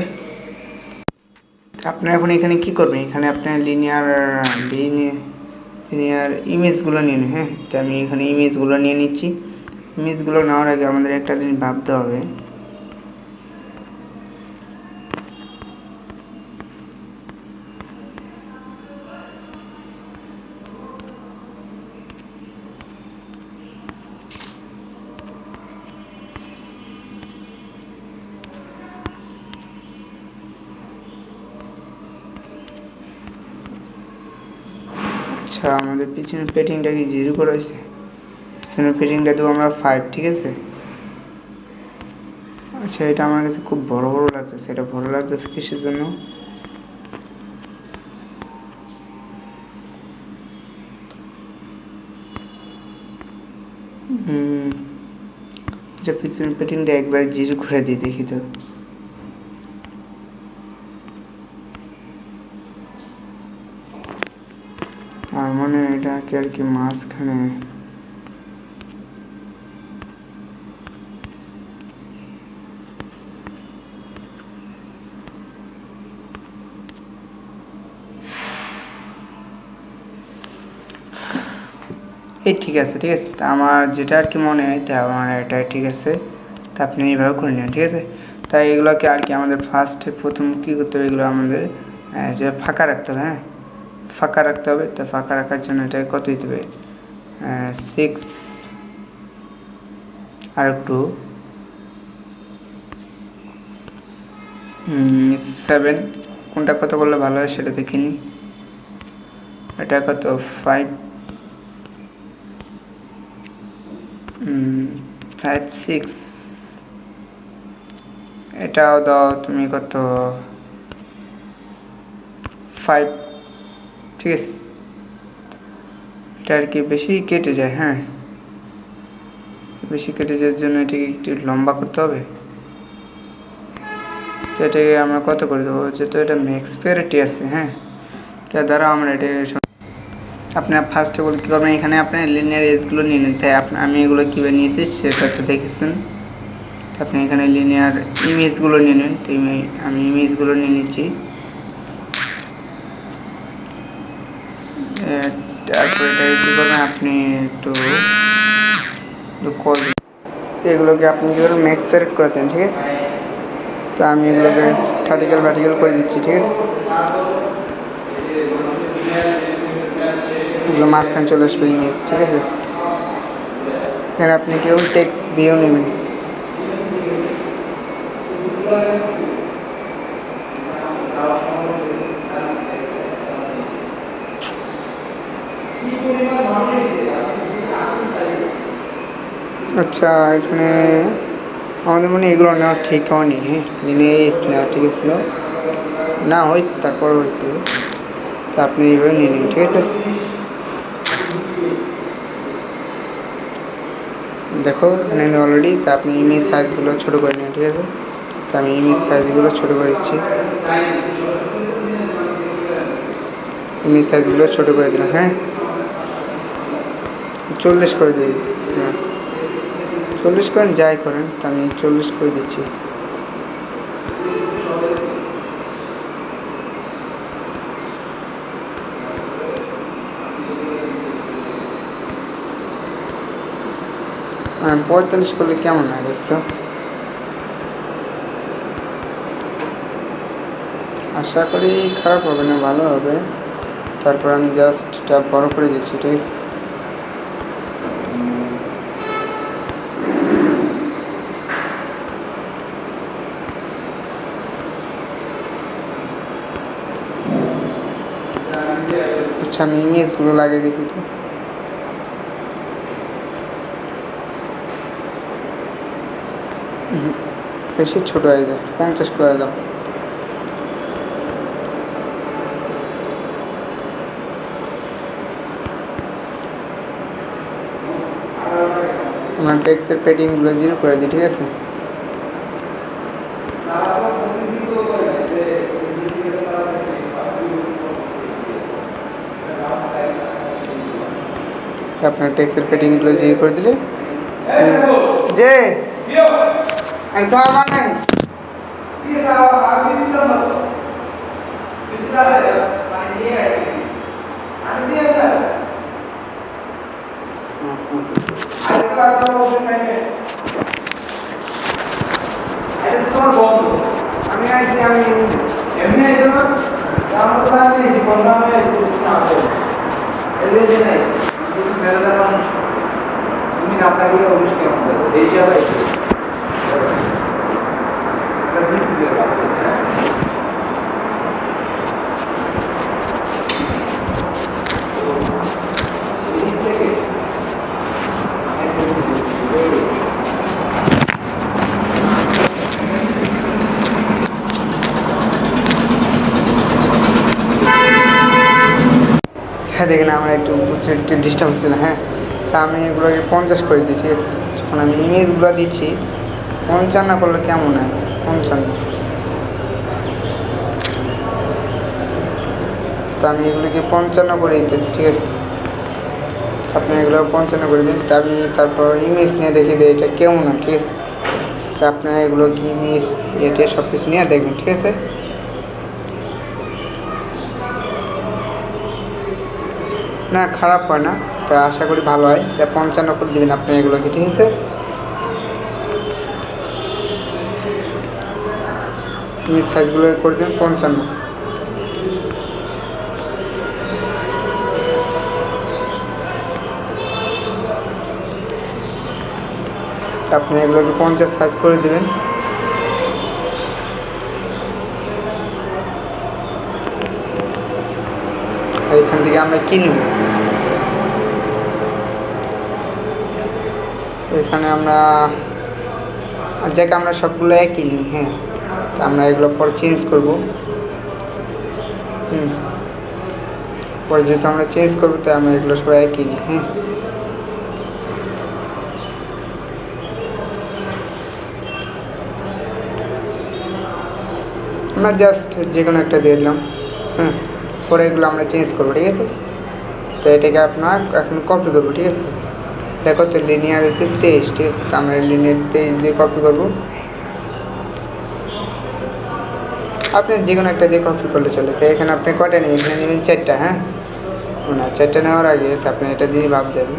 আপনারা এখন এখানে কি করবেন, এখানে আপনার লিনিয়ার ইমেজগুলো নিন, হ্যাঁ। তো আমি এখানে ইমেজগুলো নিয়ে নিচ্ছি, ইমেজগুলো নেওয়ার আগে আমাদের একটা জিনিস ভাবতে হবে, আচ্ছা আমাদের পিছনের পেটিংটা কি 0 করা হয়েছে? পিছনের পেটিংটা দেবো আমরা 5, ঠিক আছে। আচ্ছা এটা আমার কাছে খুব বড় বড় লাগতেছে, এটা বড় লাগতেছে কিসের জন্য? আচ্ছা পিছনের পেটিংটা একবার 0 করে দিই, দেখি তো। আর মানে এটা আর কি মাঝখানে এই ঠিক আছে, ঠিক আছে। তা আমার যেটা আর কি মনে হয় তা আমার এটা ঠিক আছে, তা আপনি এইভাবে করে নেন, ঠিক আছে। তাই এগুলোকে আর কি আমাদের প্রথম কী করতে হবে, এগুলো আমাদের যে ফাঁকা রাখতে হবে, হ্যাঁ ফাঁকা রাখতে হবে। তো ফাঁকা রাখার জন্য এটা কত দিতে হবে, 6 আর একটু 7, কোনটা কত করলে ভালো হয় সেটা দেখে নিই। এটা কত 5, 5, 6, এটাও দাও তুমি কত 5, ঠিক আছে। এটা আর কি বেশি কেটে যায়, হ্যাঁ বেশি কেটে যাওয়ার জন্য এটাকে একটু লম্বা করতে হবে। তো এটাকে আমরা কত করে দেবো, যেহেতু এটা ম্যাক্স প্রায়োরিটি আছে, হ্যাঁ তার দ্বারা আমরা এটা আপনার ফার্স্টে বলে কী করবেন, এখানে আপনার লিনিয়ার এজগুলো নিয়ে নিন। তাই আমি এগুলো কীভাবে নিয়েছি সেটা তো দেখেছেন। আপনি এখানে লিনিয়ার ইমেজগুলো নিয়ে নিন। তো আমি ইমেজগুলো নিয়ে নিচ্ছি। তারপরে এটা কী করবেন, আপনি একটু করবেন। তো এগুলোকে আপনি কী করবেন, ম্যাক্স প্যারেট করে দেন, ঠিক আছে। তো আমি এগুলোকে ভার্টিক্যাল করে দিচ্ছি, ঠিক আছে। এগুলো মাঝখানে চলে আসবে ইমেজ, ঠিক আছে। এখানে আপনি কী করবেন, টেক্সট ভিউ নেবেন। আচ্ছা এখানে আমাদের মনে এগুলো নেওয়া ঠিক হয়নি, হ্যাঁ লিনিয়ার নেওয়া ঠিক ছিল না, হয়েছে তারপর হয়েছে। তো আপনি এইভাবে নিয়ে নিন, ঠিক আছে। দেখো এখানে অলরেডি। তা আপনি ইমেজ সাইজগুলো ছোটো করে নিন, ঠিক আছে। তো আমি ইমেজ সাইজগুলো ছোটো করে দিচ্ছি, ইমেজ সাইজগুলো ছোটো করে দিলাম, হ্যাঁ 40 করে দিন, হ্যাঁ 40 করেন যাই করেন। তা আমি 40 করে দিচ্ছি। হ্যাঁ 45 করলে কেমন হয় দেখতো। আশা করি খারাপ হবে না, ভালো হবে। তারপর আমি জাস্ট এটা বড় করে দিচ্ছি, ঠিক আছে। আচ্ছা আমি ইমেজগুলো লাগিয়ে দেখি তো। বেশি ছোটো হয়ে যায়, 50 করে দাও। আমার টেক্সটের পেডিংগুলো 0 করে দিই, ঠিক আছে। আপনার টেক্সটের পেডিংগুলো 0 করে দিলে যে আমি আইছি, আমি এমনি আইছি না, আমার কথা নেই কোনটা আমি এলএজি নাই তুমি মেলাদার মানুষ, তুমি না থাকলে অবশ্যই কেমন হবে এই হিসাবে এটা বেশি দিয়ে হ্যাঁ দেখেন আমার একটু ডিস্টার্ব হচ্ছে না, হ্যাঁ। তা আমি এগুলোকে 50 করে দিই, ঠিক আছে। যখন আমি ইমেজগুলো দিচ্ছি 55 করলে কেমন হয়, 55। তো আমি এগুলোকে 55 করে দিতেছি, ঠিক আছে। আপনি এগুলো 55 করে দিন। তা আমি তারপর ইমেজ নিয়ে দেখে দিই এটা কেমন হয়, ঠিক আছে। তো আপনারা এগুলো কি ইমেজ এটা সব কিছু নিয়ে দেখবেন, ঠিক আছে। না খারাপ হয় না, তা আশা করি ভালো হয়। তা 55 করে দেবেন আপনি এগুলোকে, ঠিক আছে। ইমেজ সাইজগুলো করে দেবেন 55। আপনি এগুলোকে 50 সাইজ করে দেবেন। আর এখান থেকে আমরা কি নেব, এখানে আমরা যাকে আমরা সবগুলো একই নিই, হ্যাঁ। তো আমরা এগুলো পরে চেঞ্জ করব। পরে যেহেতু আমরা চেঞ্জ করবো তাই আমরা এগুলো সবাই একই নিই, হ্যাঁ। আমরা জাস্ট যে কোনো একটা দিয়ে দিলাম, হ্যাঁ। পরে এগুলো আমরা চেঞ্জ করবো, ঠিক আছে। তো এটাকে আপনার এখন কপি করবো, ঠিক আছে। এটা কত লিনিয়ার হয়েছে 23, ঠিক আছে। তো আমরা লিনিয়ার 23 দিয়ে কপি করবো। আপনি যে কোনো একটা দিয়ে কপি করলে চলে। তো এখানে আপনি কটা নেবেন, এখানে নেবেন 4টা, হ্যাঁ। না 4টা নেওয়ার আগে তো আপনি এটা দিয়ে ভাবতেন,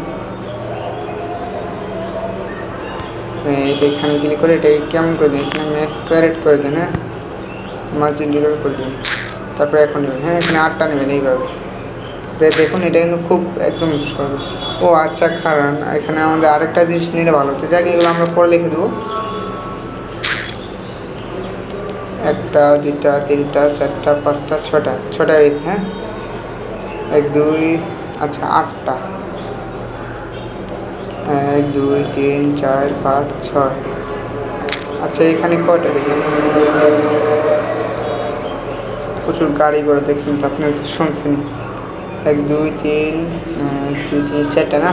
এটা এখানে ক্লিক করে এটাকে কেমন করে দিন, এখানে ম্যাচ স্কোয়ারেট করে দিন, হ্যাঁ। মার্জিন ডিভাইড করে দিন। তারপরে এখন নেবেন, হ্যাঁ। এখানে 8টা নেবেন এইভাবে। তো দেখুন এটা কিন্তু খুব একদম সহজ। ও আচ্ছা কারণ এখানে আমাদের আরেকটা জিনিস নিলে ভালো হতো, যাকে এগুলো আমরা পরে লিখে দেবো। 1টা 2টা 3টা 4টা 5টা 6টা হয়েছে, হ্যাঁ। 1 2 আচ্ছা 8টা, 1 2 3 4 5 6। আচ্ছা এখানে কয়টা দেখুন, প্রচুর গাড়ি করে দেখছেন তো আপনি হয়তো শুনছেন। 1 2 3 1 2 3 4টা না,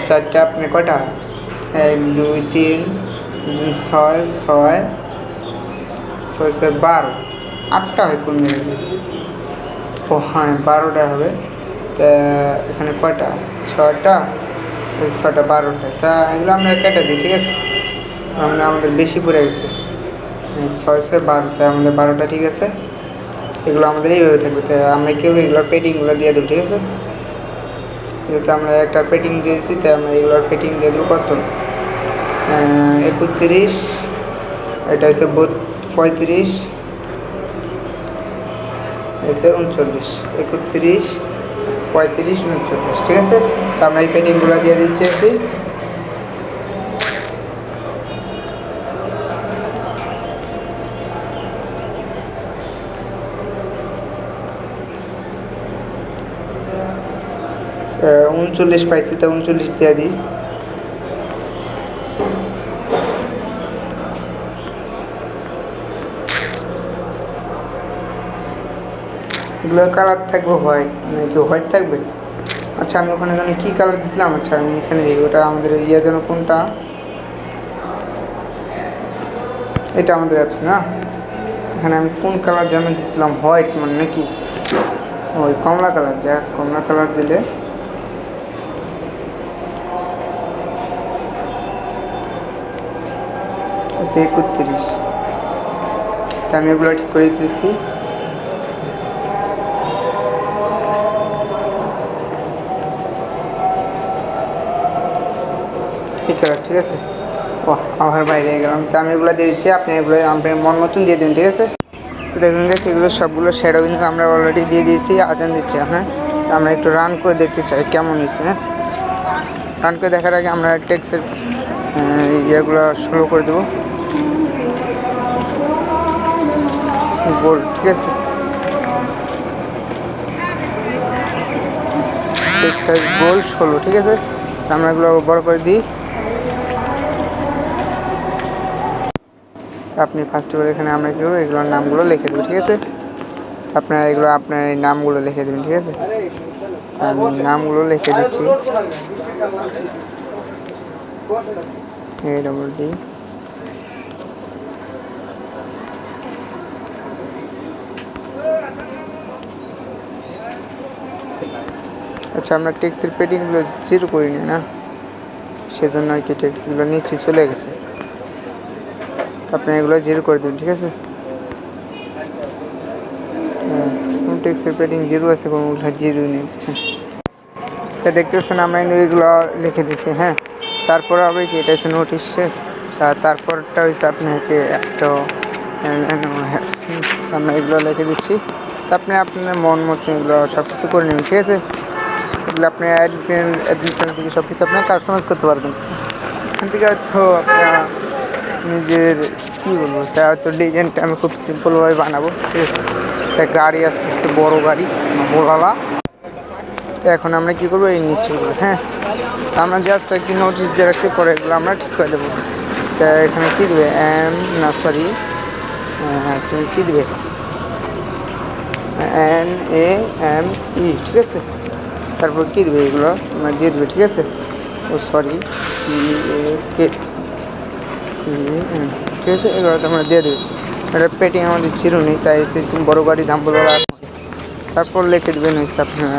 4টা আপনি কয়টা, 1 2 3 6 6 6 12, 8টা হয় কোন জায়গায়, ও হ্যাঁ 12টা হবে। তা এখানে কয়টা, 6টা 6টা 12টা। তা এগুলো আমরা কেটে দিই, ঠিক আছে। আমাদের বেশি পড়ে গেছে, 6 6 12, তাই আমাদের 12টা, ঠিক আছে। এগুলো আমাদের এইভাবে থাকবে। তাই আমরা কেউ এগুলোর পেটিংগুলো দিয়ে দেবো, ঠিক আছে। যেহেতু আমরা একটা পেটিং দিয়েছি তাই আমরা এগুলোর পেটিং দিয়ে দেবো কত, 31, এটা হচ্ছে 35, হচ্ছে 39, 31 35 39, ঠিক আছে। তো আমরা এই পেটিংগুলো দিয়ে দিচ্ছি আর কি। আ 39 পাইছি, তা 39 দিয়ে দিই। এগুলোর কালার থাকবে হোয়াইট, নাকি হোয়াইট থাকবে। আচ্ছা আমি ওখানে যেন কী কালার দিয়েছিলাম, আচ্ছা আমি এখানে দিই। ওটা আমাদের ইয়ে যেন কোনটা, এটা আমাদের অ্যাপস না। এখানে আমি কোন কালার যেন দিয়েছিলাম, হোয়াইট মানে নাকি ওই কমলা কালার, যাক কমলা কালার দিলে আচ্ছা 31। তা আমি এগুলো ঠিক করে দিতেছি। এই কালার, ঠিক আছে। ও আবার বাইরে গেলাম। তো আমি এগুলো দিয়ে দিচ্ছি, আপনি এগুলো আপনার মন মতন দিয়ে দিন, ঠিক আছে। তো দেখুন গেছে এগুলো সবগুলো শ্যাডো কিন্তু আমরা অলরেডি দিয়ে দিয়েছি, আজান দিচ্ছি, হ্যাঁ। আমরা একটু রান করে দেখতে চাই কেমন হয়েছে, হ্যাঁ। রান করে দেখার আগে আমরা টেক্সের ইয়েগুলো স্লো করে দেবো, গোল, ঠিক আছে। টেক্সট সাইজ গোল 16, ঠিক আছে। আমরা এগুলো বড় করে দিই। আপনি ফার্স্ট করে এখানে আমরা কী করবো, এগুলোর নামগুলো লিখে দেবো, ঠিক আছে। আপনারা এগুলো আপনার এই নামগুলো লিখে দেবেন, ঠিক আছে? আমি নামগুলো লিখে দিচ্ছি। ADD। আচ্ছা, আমরা টেক্সের পেডিংগুলো জিরো করিনি না, সেজন্য আর কি টেক্সগুলো নিচে চলে গেছে। আপনি এগুলো জিরো করে দেবেন, ঠিক আছে? কোন টেক্সের পেডিং জিরো আছে, কোনগুলো জিরো নেই, বুঝছেন? তা দেখতে পাচ্ছেন আমরা কিন্তু এগুলো লিখে দিচ্ছি। হ্যাঁ, তারপর হবে কি, এটা হচ্ছে নোটিশ শেষ। তারপরটা হচ্ছে আপনাকে একটা আমরা এগুলো লিখে দিচ্ছি। তা আপনি আপনার মন মতো এগুলো সব কিছু করে নেবেন, ঠিক আছে? এগুলো আপনি অ্যাডমিশন থেকে সব কিছু আপনার কাস্টমাইজ করতে পারবেন। এখান থেকে হয়তো আপনার নিজের কী বলবো, তা হয়তো ডিজাইনটা আমি খুব সিম্পলভাবে বানাবো, ঠিক আছে? একটা গাড়ি আস্তে আস্তে বড়ো গাড়ি বড়ালা। তো এখন আমরা কী করবো, এই নিচেগুলো, হ্যাঁ, আমরা জাস্ট একটি নোটিশ দিয়ে রাখছি, পরে এগুলো আমরা ঠিক করে দেবো। তা এখানে কী দেবে, তুমি কী দেবে, NAME, ঠিক আছে? তারপর কী দেবে, এগুলো আমরা দিয়ে দেবে, ঠিক আছে? ও সরি, CAK, ঠিক আছে? এগুলো তো আমরা দিয়ে দেবে। এটা পেটিং আমাদের জিরো নেই, তাই সেরকম বড়ো গাড়ি দাম বলে তারপর লিখে দেবেন হচ্ছে আপনার,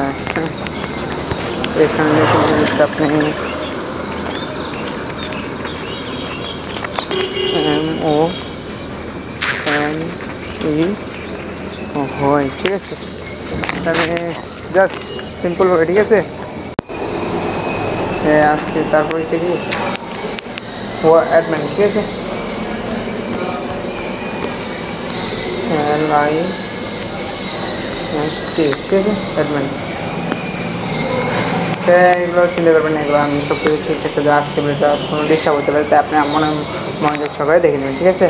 এখানে লিখে দেবেন হচ্ছে আপনি MONE হয়, ঠিক আছে? তাহলে জাস্ট সিম্পলভাবে, ঠিক আছে? আজকে তারপর হচ্ছে কি অ্যাডমিন, ঠিক আছে? ঠিক আছে, অ্যাডমিন। এগুলো চিন্তা করবেন না, এগুলো আমি সব কিছু ঠিকঠাক করে আজকে কোনো ডিস্টার্ব হতে পারে, তাই আপনি মনোযোগ সহকারে দেখে নেবেন, ঠিক আছে?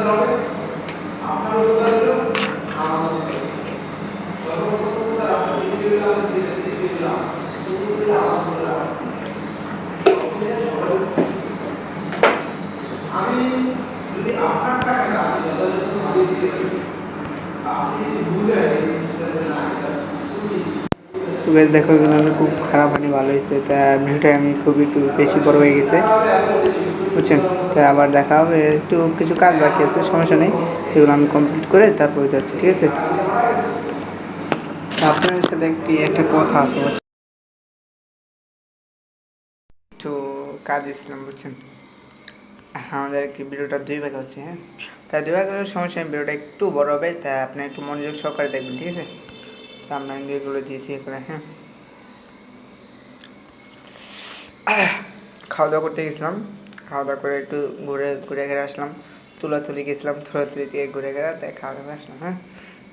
তো বেশ দেখো এগুলো আমি খুব খারাপ হয়নি, ভালো হয়েছে। তা ভিডিওটা আমি খুব একটু বেশি বড় হয়ে গেছে, বুঝছেন। তা আবার দেখা হবে, একটু কিছু কাজ বাকি আছে, সমস্যা নেই, এগুলো আমি কমপ্লিট করে তারপরে যাচ্ছি, ঠিক আছে। আপনাদের সাথে একটা কথা আছে, একটু কাজ এসেছিলাম, বুঝছেন। আমাদের কি ভিডিওটা 2 ভাগ হচ্ছে, হ্যাঁ। তাই 2 ভাগ হলে সমস্যা নেই, ভিডিওটা একটু বড় হবে, তাই আপনি একটু মনোযোগ সহকারে দেখবেন, ঠিক আছে। তো আমরা এগুলো দিয়েছি এখানে, হ্যাঁ। খাওয়া দাওয়া করতে গেছিলাম, খাওয়া দাওয়া করে একটু ঘুরে ঘুরে ঘুরে আসলাম। তুলাতুলি গেছিলাম, তুলাতুলি থেকে ঘুরে ঘুরে তাই খাওয়া দাওয়া করে আসলাম, হ্যাঁ।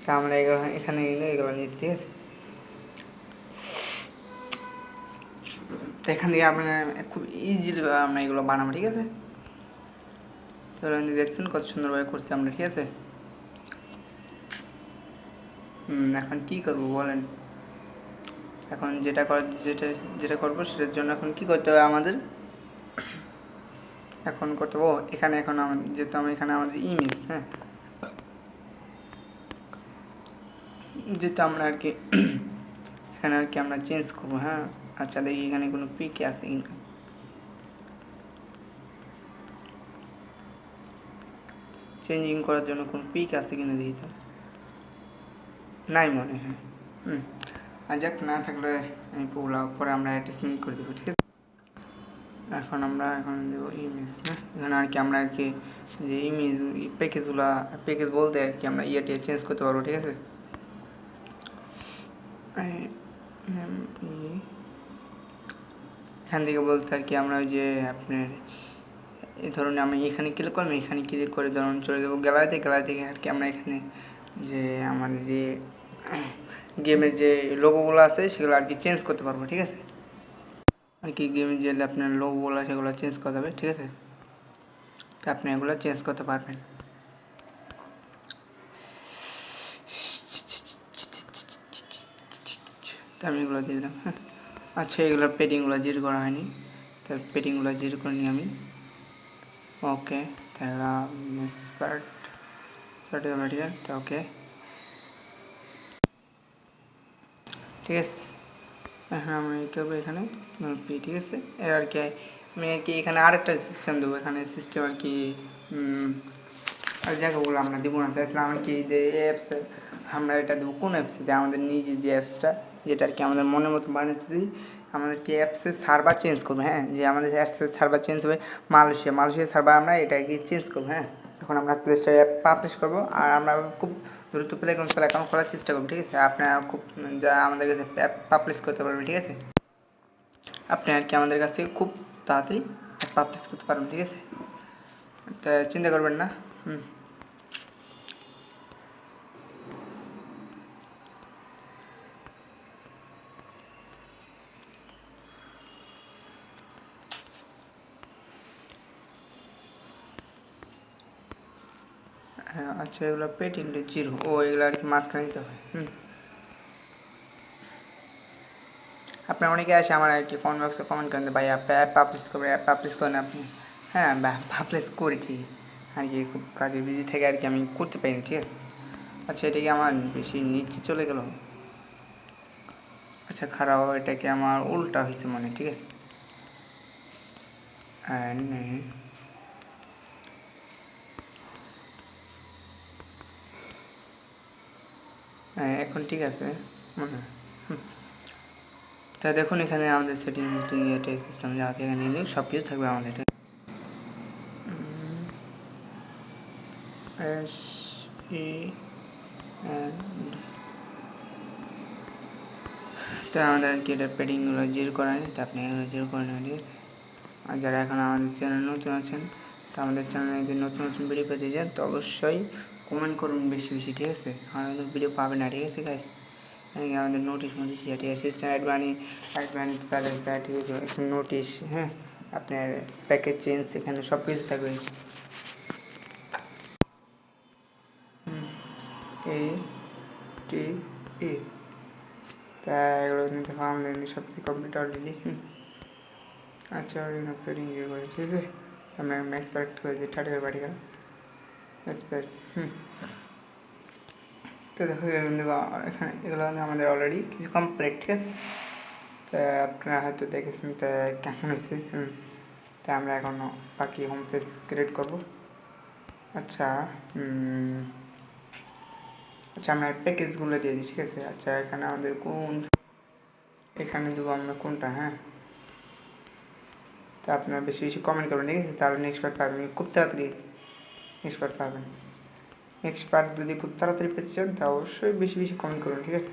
তা আমরা এগুলো এখানে কিন্তু এগুলো নিয়েছি, ঠিক আছে। তো এখান থেকে আপনার খুব ইজিলি আমরা এগুলো বানাবো, ঠিক আছে। এগুলো দেখছেন কত সুন্দরভাবে করছি আমরা, ঠিক আছে। এখন কী করবো বলেন। এখন যেটা করবো সেটার জন্য এখন কী করতে হবে আমাদের, এখন করতে হবে এখানে, এখন আমাদের যেহেতু এখানে আমাদের ইমেজ, হ্যাঁ, যেহেতু আমরা আর কি এখানে আর কি আমরা চেঞ্জ করবো, হ্যাঁ। আচ্ছা দেখি এখানে কোনো পিক আছে কিনা, চেঞ্জিং করার জন্য কোনো পিক আছে কিনা দেখি তো, নাই মনে হয়। আর যাক, না থাকলে আমি পরে আমরা অ্যাটাচমেন্ট করে দেবো, ঠিক আছে। এখন দেবো ইমেজ, হ্যাঁ। এখানে আর কি আমরা আর কি যে ইমেজ প্যাকেজ বলতে আর কি আমরা ইয়েটা চেঞ্জ করতে পারবো, ঠিক আছে। এখান থেকে বলতে আর কি আমরা ওই যে আপনার এই ধরুন আমি এখানে ক্লিক করলাম, এখানে ক্লিক করে ধরুন চলে যাবো গ্যালারি থেকে আর কি আমরা এখানে যে আমাদের যে গেমের যে লোগোগুলো আছে সেগুলো আর কি চেঞ্জ করতে পারবো, ঠিক আছে। আর কি গেমের যে আপনার লোগোগুলো সেগুলো চেঞ্জ করতে হবে, ঠিক আছে। তো আপনি এগুলো চেঞ্জ করতে পারবেন। তো আমি এগুলো দিয়ে দিলাম, হ্যাঁ। আচ্ছা এগুলোর পেটিংগুলো জিরো করা হয়নি, তার পেটিংগুলো জিরো করে নিই আমি, ওকে। তাহলে স্পার্ট ম্যাটেরিয়াল, তো ওকে, ঠিক আছে। এখন আমরা কী করবো এখানে পি, ঠিক আছে। এর আর কি আমি আর কি এখানে আরেকটা সিস্টেম দেবো, এখানে সিস্টেম আর কি আর জায়গাগুলো আমরা দেবো না, চাইছিলাম আর কি যে অ্যাপসে আমরা এটা দেবো কোন অ্যাপসে, যে আমাদের নিজের যে অ্যাপসটা যেটা আর কি আমাদের মনের মতো বানাতে দিই, আমাদের কি অ্যাপসের সার্ভার চেঞ্জ করবো, হ্যাঁ। যে আমাদের অ্যাপসের সার্ভার চেঞ্জ হবে মালয়েশিয়ার সার্ভার, আমরা এটা কি চেঞ্জ করবো, হ্যাঁ। এখন আমরা প্লে স্টোরে অ্যাপ পাবলিশ করবো, আর আমরা খুব দ্রুত প্লে কনসোল অ্যাকাউন্ট খোলার চেষ্টা করবো, ঠিক আছে। আপনারা খুব যা আমাদের কাছে অ্যাপ পাবলিশ করতে পারবেন, ঠিক আছে। আপনি আর কি আমাদের কাছ থেকে খুব তাড়াতাড়ি পাবলিশ করতে পারবেন, ঠিক আছে। তা চিন্তা করবেন না। হ্যাঁ আচ্ছা, এগুলো পেট ইন্টু জিরো, এগুলো আর কি মাঝখানে দিতে হয়। আপনার অনেকে আসে আমার আর কি কমেন্ট বক্সে কমেন্ট করেন ভাই অ্যাপ পাবলিশ করবেন, অ্যাপ পাবলিশ করেন আপনি। হ্যাঁ পাবলিশ করি ঠিকই, আর কি খুব কাজে বিজি থেকে আর কি আমি করতে পারিনি, ঠিক আছে। আচ্ছা এটা কি আমার বেশি নিচে চলে গেল, আচ্ছা খারাপ, এটা কি আমার উল্টা হয়েছে মনে, ঠিক আছে। হ্যাঁ এখন ঠিক আছে মনে হয়। তাই দেখুন এখানে আমাদের সেটিং মিটিং এটাই সিস্টেম যা আছে এখানে সব কিছু থাকবে আমাদের। তো আমাদের আর কি এটা পেডিংগুলো জিরো করা নেই, তো আপনি এগুলো জিরো করে নেবেন, ঠিক আছে। আর যারা এখন আমাদের চ্যানেল নতুন আছেন, তো আমাদের চ্যানেলে যদি নতুন নতুন ভিডিও পেতে চান তো অবশ্যই কমেন্ট করুন বেশি বেশি, ঠিক আছে। আমাদের ভিডিও পাবেন না, ঠিক আছে গাইস। আমাদের নোটিশ ঠিক আছে, সিস্টেম অ্যাডভান্স ব্যালেন্স, ঠিক আছে, নোটিশ, হ্যাঁ, আপনার প্যাকেজ চেঞ্জ, এখানে সব কিছু থাকবে। এ টি ই। তা এগুলো কিন্তু আমাদের সব কিছু কমপ্লিট অলরেডি। আচ্ছা পেডিং ইয়ে করে ঠিক আছে, আমরা ম্যাক্স প্যারেক্ট করে দিই থার্টি পার্টিকেল ম্যাক্স প্যারেক্ট। তো দেখো এখানে এগুলো আমাদের অলরেডি কিছু কমপ্লিট, ঠিক আছে। তা আপনারা হয়তো দেখেছেন তা কেমন হয়েছে। তা আমরা এখন বাকি হোম পেজ ক্রিয়েট করবো। আচ্ছা আচ্ছা আমরা প্যাকেজগুলো দিয়ে দিই, ঠিক আছে। আচ্ছা এখানে আমাদের এখানে দেবো আমরা কোনটা, হ্যাঁ। তো আপনারা বেশি বেশি কমেন্ট করবেন, ঠিক আছে, তাহলে নেক্সট পার্ট পাবেন খুব তাড়াতাড়ি। নেক্সট পার্ট পাবেন, নেক্সট পার্ট যদি খুব তাড়াতাড়ি পেতে চান তা অবশ্যই বেশি বেশি কমেন্ট করুন, ঠিক আছে।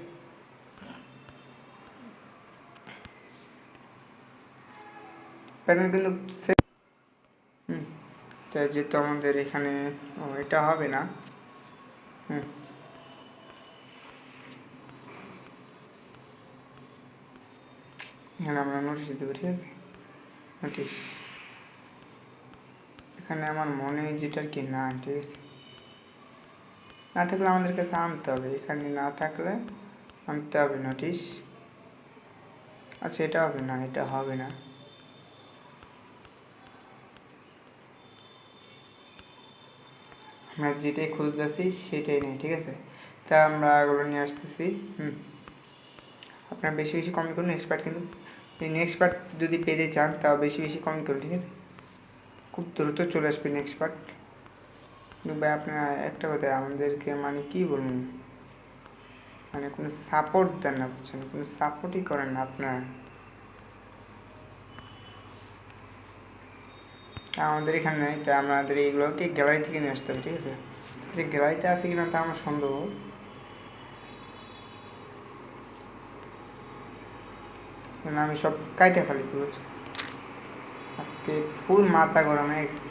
প্যানেল কিন্তু তাই যেহেতু আমাদের এখানে এটা হবে না, এখানে আমরা নোটিশ দেবো, ঠিক আছে। নোটিশ এখানে আমার মনে যেটার কি না, ঠিক আছে, না থাকলে আমাদের কাছে আনতে হবে, এখানে না থাকলে আনতে হবে নোটিশ। আচ্ছা এটা হবে না, এটা হবে না, আমরা যেটাই খুঁজতেছি সেটাই নেই, ঠিক আছে। তা আমরা এগুলো নিয়ে আসতেছি। আপনারা বেশি বেশি কমেন্ট করুন, নেক্সট পার্ট কিন্তু নেক্সট পার্ট যদি পেতে চান তাও বেশি বেশি কমেন্ট করুন, ঠিক আছে। খুব দ্রুত চলে আসবে নেক্সট পার্ট। ভাই আপনারা একটা কথা আমাদেরকে মানে কি বলুন, মানে কোনো সাপোর্ট দেন না, বুঝছেন, কোনো সাপোর্টই করেন না আপনারা। আমাদের এখানে নেই, তাই আমাদের এইগুলোকে গ্যালারি থেকে নিয়ে আসতে হবে, ঠিক আছে। যে গ্যালারিতে আছে কিনা তা আমার সন্দেহ, আমি সব কাইটে ফেলেছি, বুঝছি আজকে ফুল মাথা গরম হয়ে গেছে।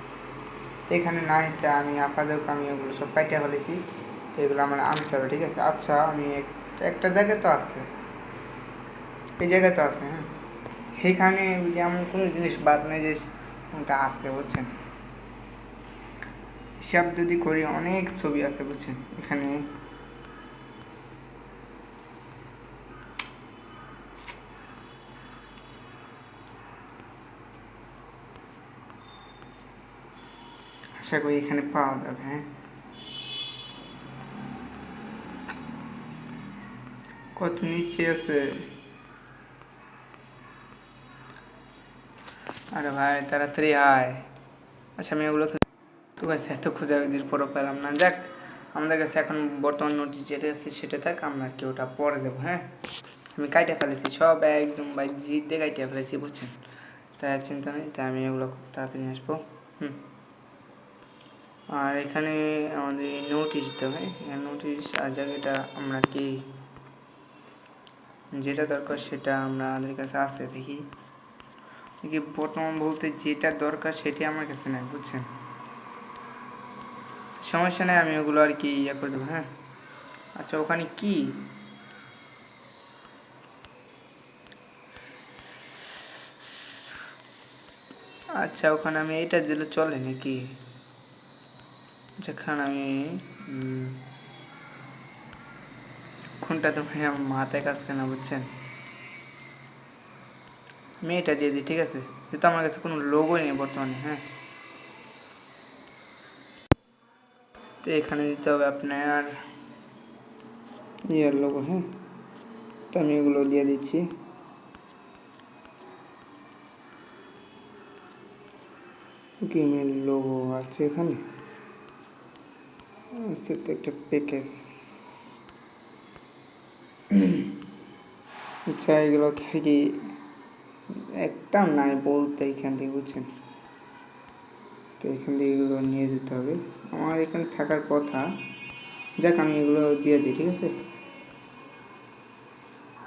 তো এখানে নাই, তা আমি আপাতত আমি ওগুলো সব কাইটে ফেলেছি, তো এগুলো আমার আনতে হবে, ঠিক আছে। আচ্ছা আমি একটা জায়গায় তো আছে, এই জায়গায় তো আছে, হ্যাঁ, এখানে যেমন কোনো জিনিস বাদ নেই যে ওটা আছে, বুঝছেন। হিসাব যদি করি অনেক ছবি আছে, বুঝছেন এখানে। আশা করি এখানে পাওয়া যাবে, হ্যাঁ। কত নিচে আছে, আরে ভাই তাড়াতাড়ি আয়। আচ্ছা আমি ওগুলো তো কাছে এত খোঁজাখুঁজির পরও পেলাম না, যাক আমাদের কাছে এখন বর্তমান নোটিশ যেটা আছে সেটা থাক, আমরা কি ওটা পরে দেবো, হ্যাঁ। আমি কাইটে ফেলেছি সব একদম ভাই জিদ দিয়ে কাইটে ফেলেছি, বুঝছেন। তাই চিন্তা নেই, তাই আমি এগুলো খুব তাড়াতাড়ি আসবো। আর এখানে আমাদের নোটিশ দিতে হয়, নোটিশ আর জায়গাটা আমরা কি যেটা দরকার সেটা আমরা আমাদের কাছে আছে, দেখি দেখি বর্তমান বলতে যেটা দরকার সেটি আমার কাছে নেই, বুঝছেন। সমস্যা নেই, আমি ওগুলো আর কি ইয়ে করে দেবো, হ্যাঁ। আচ্ছা ওখানে কি আচ্ছা ওখানে আমি এটা দিলে চলে নাকি, যেখানে আমি কোনটা তো ভাই আমার মাথায় কাজ কেনা, বুঝছেন। আমি এটা দিয়ে দিই, ঠিক আছে, যেহেতু আমার কাছে কোনো লোগোই নেই বর্তমানে, হ্যাঁ। তো এখানে দিতে হবে আপনার ইয়ার লোগো, হ্যাঁ। তো আমি এগুলো দিয়ে দিচ্ছি। গেমের লোগো আছে এখানে, আছে তো একটা প্যাকেজ। আচ্ছা এগুলো কি একটা নাই বলতে এখান থেকে, বুঝছেন। তো এখান থেকে এগুলো নিয়ে যেতে হবে, আমার এখানে থাকার কথা। যাক আমি এগুলো দিয়ে দিই, ঠিক আছে।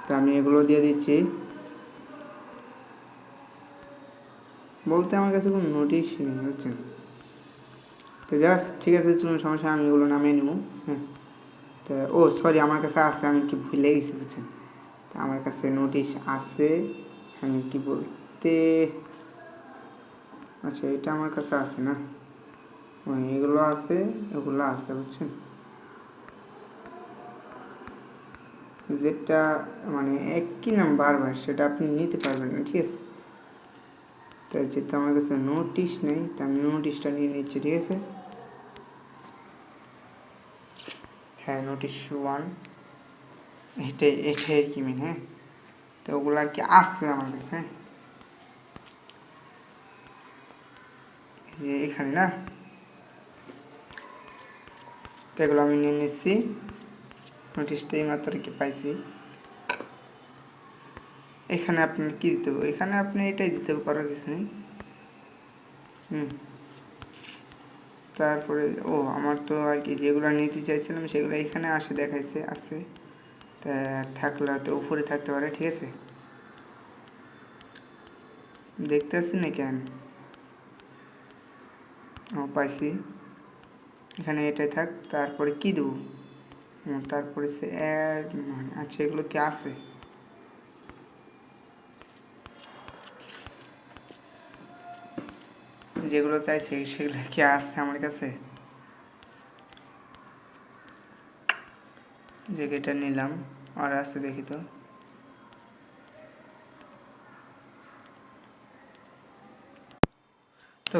তো আমি এগুলো দিয়ে দিচ্ছি, বলতে আমার কাছে কোনো নোটিশ নেই, বুঝছেন। তো জাস্ট ঠিক আছে, চলুন সমস্যা, আমি এগুলো নামিয়ে নেব, হ্যাঁ। তো ও সরি আমার কাছে আছে, আমি কি ভুলে গেছি, বুঝছেন। তো আমার কাছে নোটিশ আছে, আমি কি বলতে আচ্ছা এটা আমার কাছে আছে না, এগুলো আছে, এগুলো আছে, বুঝছেন। যেটা মানে একই নাম বারবার সেটা আপনি নিতে পারবেন না, ঠিক আছে। তাই যেহেতু আমার কাছে নোটিশ নেই তা আমি নোটিশটা নিয়ে নিচ্ছি, ঠিক আছে। হ্যাঁ, নোটিশ 1 এটাই আর কি মেন। হ্যাঁ, তো ওগুলো আর কি আসছে আমার কাছে। হ্যাঁ, এখানে না, তো এগুলো আমি নিয়ে নিচ্ছি। নোটিশটা এই মাত্র কি পাইছি। এখানে আপনি কী দিতে হবে, এখানে আপনি এটাই দিতে হবে, করার কিছু নেই। তারপরে আমার তো আর কি যেগুলো নিতে চাইছিলাম সেগুলো এখানে দেখাইছে আছে, তা থাকলে হয়তো উপরে থাকতে পারে, ঠিক আছে। দেখতে আসছি না কেন, পাইছি। এখানে এটাই থাক, তারপরে কি দেবো, তারপরে সে অ্যাড মানে আচ্ছা এগুলো কি আছে, যেগুলো চাইছে সেগুলো কি আছে আমার কাছে। যে এটা নিলাম আর আছে দেখি তো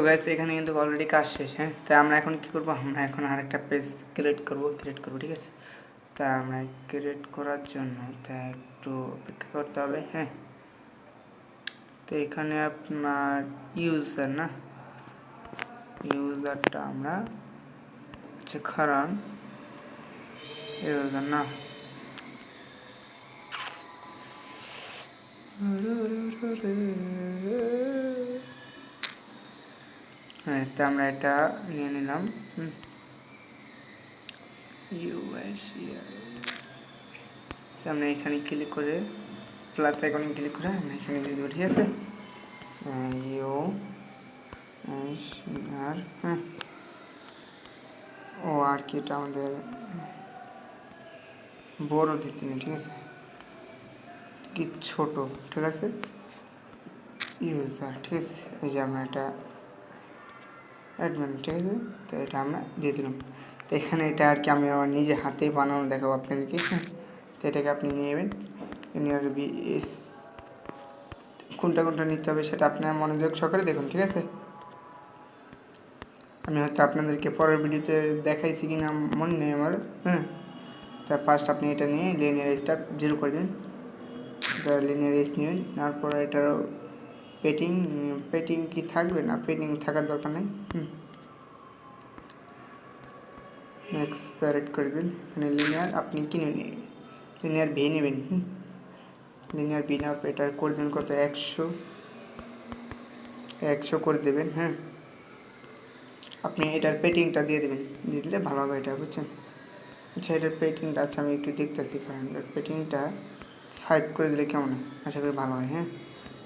গাইস এখানে কিন্তু অলরেডি কাজ শেষ। হ্যাঁ, তাই আমরা এখন কি করবো, আমরা এখন আরেকটা পেজ ক্রিয়েট করবো, ঠিক আছে। তা আমরা ক্রিয়েট করার জন্য তা একটু অপেক্ষা করতে হবে। হ্যাঁ, তো এখানে আপনার ইউজার না, ইউজারটা আমরা আচ্ছা খারান ইউজার না, হ্যাঁ, তো আমরা এটা নিয়ে নিলাম। আমরা এখানে ক্লিক করে প্লাস আইকনে ক্লিক করে আমরা এখানে দিয়ে দেবো, ঠিক আছে। আর হ্যাঁ, আর কি এটা আমাদের বড় দিচ্ছি না, ঠিক আছে, কি ছোট, ঠিক আছে। ইউজার, ঠিক আছে, এই যে আমরা এটা অ্যাডমিন, ঠিক আছে। তো এটা আমরা দিয়ে দিলাম। তো এখানে এটা আর কি আমি আমার নিজে হাতেই বানানো দেখাবো আপনাদেরকে। তো এটাকে আপনি নিয়ে নেবেন, কোনটা নিতে হবে সেটা আপনার মনোযোগ সহকারে দেখুন, ঠিক আছে। আমি হয়তো আপনাদেরকে পরের ভিডিওতে দেখাইছি কিনা মনে নেই আমার। হ্যাঁ, তা ফার্স্ট আপনি এটা নিয়ে লিনিয়ার এজটা 0 করে দেবেন। লিনিয়ার এজ নেবেন, তারপর এটার পেটিং কি থাকবে না, পেটিং থাকার দরকার নেই। নেক্সট প্যারেট করে দেবেন। মানে লিনিয়ার আপনি কি নেবেন, লিনিয়ার ভি নেবেন। লিনিয়ার ভি নেওয়ার পর এটা করে দেবেন কত, 100 করে দেবেন। হ্যাঁ, আপনি এটার পেটিংটা দিয়ে দেবেন, দিয়ে দিলে ভালো হবে এটা, বুঝছেন। আচ্ছা এটার পেটিংটা আচ্ছা আমি একটু দেখতেছি, কারণ এটার পেটিংটা 5 করে দিলে কেমন হয়, আশা করি ভালো হয়। হ্যাঁ,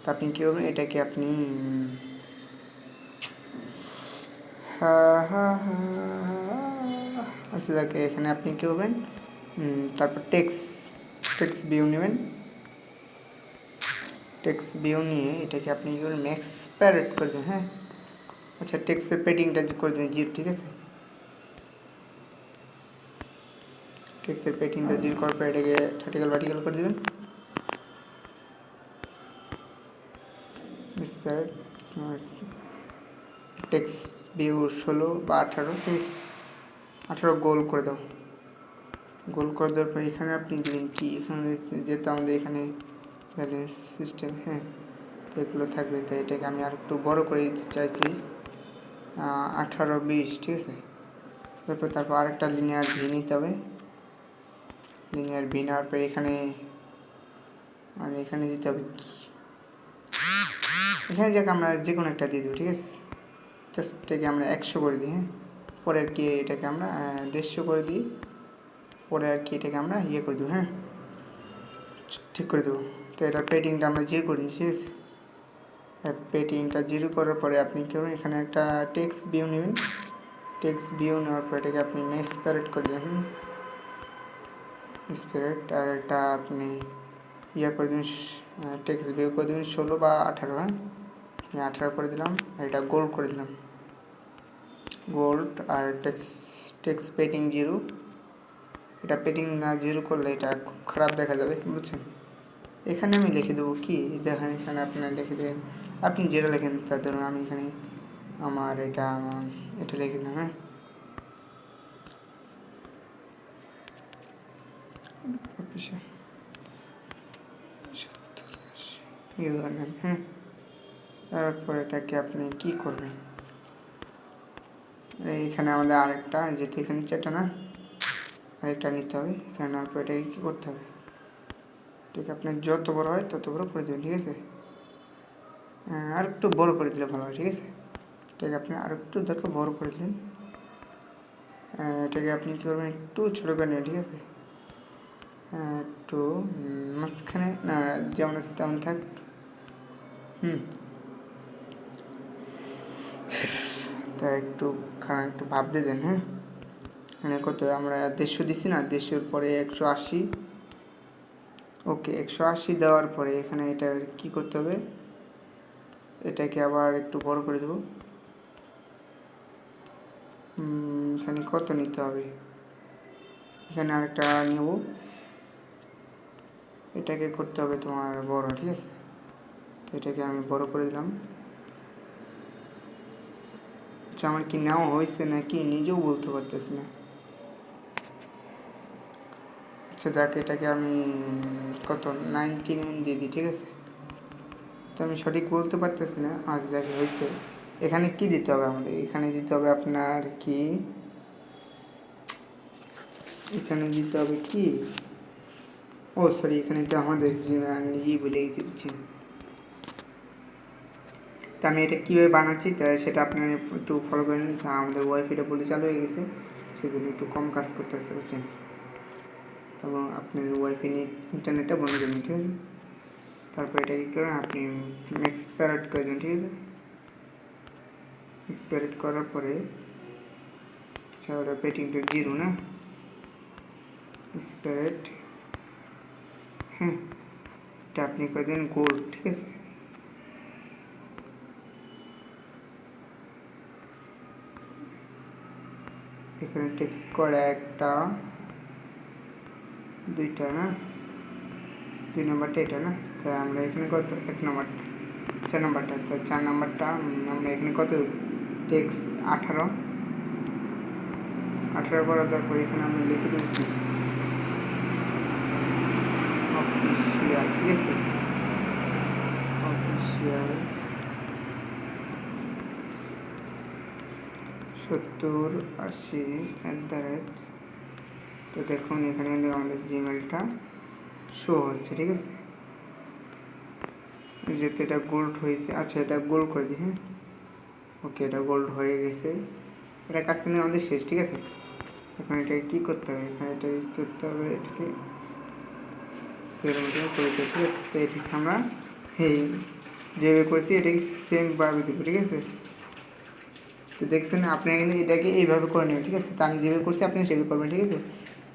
তো আপনি কী করবেন, এটাকে আপনি আচ্ছা যাকে এখানে আপনি কী করবেন, তারপর টেক্সট ভিউ নেবেন। টেক্সট ভিউ নিয়ে এটাকে আপনি কী করবেন, ম্যাক্স প্যারেট করবেন। হ্যাঁ, আচ্ছা টেক্সটের পেটিংটা করে দেবেন 0, ঠিক আছে। টেক্সটের পেটিংটা 0 করার পর এটাকে ভার্টিক্যাল করে দেবেন। টেক্সট ভিউ 16 বা 18, ঠিক আছে, 18 গোল করে দাও। গোল করে দেওয়ার পর এখানে আপনি দেবেন কি, এখানে যেহেতু আমাদের এখানে ব্যালেন্স সিস্টেম, হ্যাঁ, তো এগুলো থাকবে। তো এটাকে আমি আর একটু বড় করে দিতে চাইছি, 18, 20, ঠিক আছে। তারপর আরেকটা লিনিয়ার ভি নিতে হবে। লিনিয়ার ভি নেওয়ার পর এখানে দিতে হবে কি, এখানে যাকে আমরা যে কোনো একটা দিয়ে দেবো, ঠিক আছে। জাস্ট এটাকে আমরা 100 করে দিই। হ্যাঁ, পরে আর কি এটাকে আমরা 150 করে দিই, পরে আর কি এটাকে আমরা করে দেবো। হ্যাঁ, ঠিক করে দেবো। তো এটার পেটিংটা আমরা 0 করে নিই, ঠিক আছে। পেটিংটা 0 করার পরে আপনি কী করবেন, এখানে একটা টেক্সট ভিউ নেবেন। টেক্সট ভিউ নেওয়ার পর এটাকে আপনি স্প্যারেট করে দেবেন, স্প্যারেট। আর এটা আপনি করে দেবেন, টেক্সট ভিউ করে দেবেন 16 বা 18। হ্যাঁ, আমি 18 করে দিলাম, আর এটা গোল্ড করে দিলাম, গোল্ড। আর টেক্সট পেটিং 0, এটা পেটিং না জিরো করলে এটা খুব খারাপ দেখা যাবে, বুঝছেন। এখানে আমি লিখে দেবো কি, দেখেন এখানে আপনার লিখে দেবেন, আপনি যেটা লেখেন তা ধরুন আমি এখানে আমার এটা লিখে দিলাম। হ্যাঁ, হ্যাঁ, তারপর এটাকে আপনি কি করবেন, এইখানে আমাদের আরেকটা যেটা এখানে চেটা না, আরেকটা নিতে হবে। এখানে নেওয়ার পর এটাকে কী করতে হবে, ঠিক আপনার যত বড় হয় তত বড় করে দেবেন, ঠিক আছে। আর একটু বড় করে দিলে ভালো হয়, ঠিক আছে। এটাকে আপনি আর একটু দরকার বড় করে দিলেন। এটাকে আপনি কী করবেন, একটু ছোটো করে নেবেন, ঠিক আছে। একটু মাঝখানে না, যেমন আছে তেমন থাক। তা একটু একটু ভাব দিয়ে দেন। হ্যাঁ, মানে কত আমরা 150 দিচ্ছি না, 150-র পরে 180। ওকে, 180 দেওয়ার পরে এখানে এটা কি করতে হবে, এটাকে আবার একটু বড় করে দেবো। এখানে কত নিতে হবে, এখানে আরেকটা নেব, এটাকে করতে হবে তোমার বড়, ঠিক আছে। তো এটাকে আমি বড় করে দিলাম। আচ্ছা, আমার কি নেওয়া হয়েছে নাকি নিজেও বলতে পারতেছি না। আচ্ছা যাক, এটাকে আমি কত 99 দিয়ে দিই, ঠিক আছে। তো আমি সঠিক বলতে পারতেছি না, আজ যাকে হয়েছে। এখানে কি দিতে হবে আমাদের, এখানে দিতে হবে আপনার কি, এখানে দিতে হবে কি, ও সরি, এখানে তো আমাদের নিজেই ভুলে গেছি, বুঝছি। তা আমি এটা কীভাবে বানাচ্ছি তা সেটা আপনার একটু ফলো করে নিন। আমাদের ওয়াইফাইটা বলে চালু হয়ে গেছে, সেজন্য একটু কম কাজ করতেছে, বুঝছেন। তখন আপনার ওয়াইফাই ইন্টারনেটটা বন্ধ করে নিন, ঠিক আছে। তারপর এটা কী করেন, আপনি এক্সপায়ার্ড করে দেন, ঠিক আছে। এক্সপায়ার্ড করার পরে আচ্ছা, ওটা পেটিংটা জিরো না, এক্সপায়ার্ড, হ্যাঁ, এটা আপনি করে দেন গোল্ড, ঠিক আছে। এখানে টেক্সট করে একটা দুইটা না, 2 নম্বরটা এটা না, তাই আমরা এখানে কত 1 নম্বরটা 4 নম্বরটা, তো 4 নম্বরটা আমরা এখানে কত টেক্সট 18 করা দরকার। এখানে আমরা লিখে দিচ্ছি অফিসিয়াল, ঠিক আছে, অফিসিয়াল 7080 @ তো দেখুন এখানে কিন্তু আমাদের জিমেলটা শো হচ্ছে, ঠিক আছে। যেহেতু এটা গোল্ড হয়েছে, আচ্ছা এটা গোল্ড করে দিই। হ্যাঁ, ওকে, এটা গোল্ড হয়ে গেছে, এটা কাজ কিন্তু আমাদের শেষ, ঠিক আছে। এখন এটাকে কী করতে হবে, এখানে এটাকে কী করতে হবে, এটাকে করে দিতে, ঠিক আছে। তো এটাকে আমরা এই যেভাবে করেছি এটাকে সেমভাবে দেবো, ঠিক আছে। তো দেখছেন, আপনি কিন্তু এটাকে এইভাবে করে নেবেন, ঠিক আছে। তো আমি যেভাবে করছি আপনি সেভাবে করবেন, ঠিক আছে।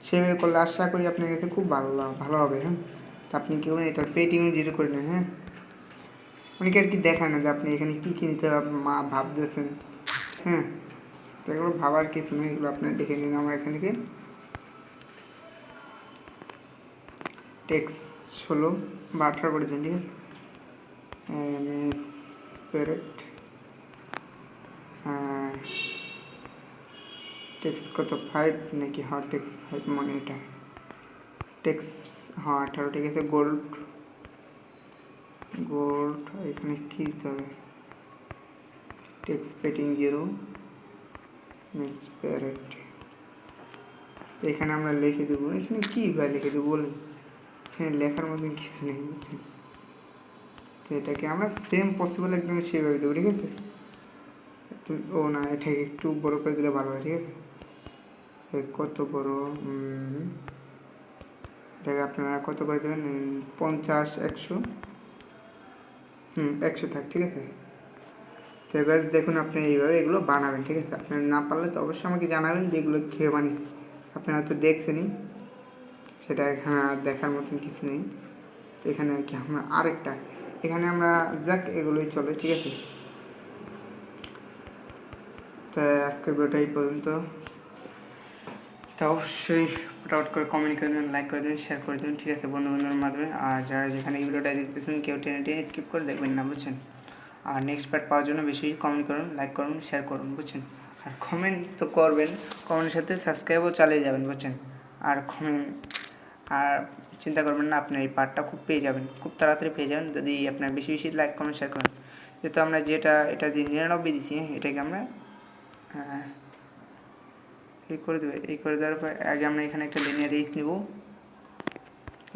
সেভাবে করলে আশা করি আপনার কাছে খুব ভালো হবে। হ্যাঁ, তো আপনি কী করবেন, এটার পেটিংও জিরো করে নেন। হ্যাঁ, অনেকে আর কি দেখায় না যে আপনি এখানে কী কী নিতে ভাবতেছেন। হ্যাঁ, তো এগুলো ভাবার কিছু নেই, এগুলো আপনি দেখে নিন। আমার এখান থেকে টেক্স 16 বা 18 করে দিন, ঠিক আছে। স্পিরিট টেক্স কত 5 নাকি, হ্যাঁ টেক্স 5 মানে এটা টেক্স, হ্যাঁ 18, ঠিক আছে। গোল্ড এখানে কী দিতে হবে, টেক্স পেটিং জিরো স্পিরিট, তো এখানে আমরা লিখে দেবো। এখানে কী ভাই লিখে দেবো বলুন, এখানে লেখার মতন কিছু নেই, বুঝছেন। তো এটাকে আমরা সেম পসিবল একদম সেভাবে দেবো, ঠিক আছে। ও না, এটাকে একটু বড় করে দিলে ভালো হয়, ঠিক আছে। কত বড়, এটাকে আপনারা কত করে দেবেন, 50 100, 100 থাক, ঠিক আছে। তো এবার দেখুন আপনি এইভাবে এগুলো বানাবেন, ঠিক আছে। আপনি না পারলে তো অবশ্যই আমাকে জানাবেন যে এগুলো খেয়ে বানিয়েছি, আপনি হয়তো দেখছেনই, সেটা এখানে আর দেখার মতন কিছু নেই। তো এখানে আর কি আমরা আরেকটা, এখানে আমরা যাক এগুলোই চলে, ঠিক আছে। তো আজকের ভিডিওটা এই পর্যন্ত। তো অবশ্যই ফটাফট করে কমেন্ট করে দেবেন, লাইক করে দেবেন, শেয়ার করে দেবেন, ঠিক আছে বন্ধু বান্ধবের মাধ্যমে। আর যারা যেখানে এই ভিডিওটা দেখতেছেন কেউ টেনে টেনে স্কিপ করে দেখবেন না, বুঝছেন। আর নেক্সট পার্ট পাওয়ার জন্য বেশি কমেন্ট করুন, লাইক করুন, শেয়ার করুন, বুঝছেন। আর কমেন্ট তো করবেন, কমেন্টের সাথে সাবস্ক্রাইবও চালিয়ে যাবেন, বুঝছেন। আর কমেন্ট আর চিন্তা করবেন না, আপনার এই পার্টটা খুব পেয়ে যাবেন, খুব তাড়াতাড়ি পেয়ে যাবেন যদি আপনার বেশি বেশি লাইক কমেন্ট শেয়ার করেন। যেহেতু আমরা এটা দিয়ে 99 দিচ্ছি, এটাকে আমরা এই করে দেবো। এই করে দেওয়ার পর আগে আমরা এখানে একটা লিনিয়ার রেস নিব,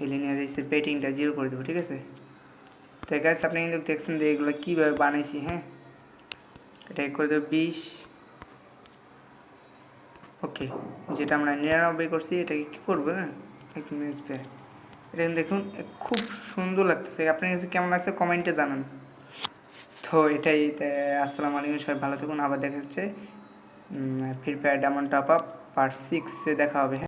এই লিনিয়ার রেসের পেটিংটা 0 করে দেবো, ঠিক আছে। তো গাইস আপনি কিন্তু দেখছেন যে এগুলো কীভাবে বানাইছি, হ্যাঁ। এটা করে দেবো 20, ওকে। যেটা আমরা 99 করছি এটাকে কী করবো না একটু স্পেয়ার। এটা দেখুন খুব সুন্দর লাগতেছে, আপনার কাছে কেমন লাগছে কমেন্টে জানান। তো এটাই, আসসালামু আলাইকুম, সবাই ভালো থাকুন, আবার দেখা হচ্ছে free fire diamond top up part 6 দেখা হবে, হ্যাঁ।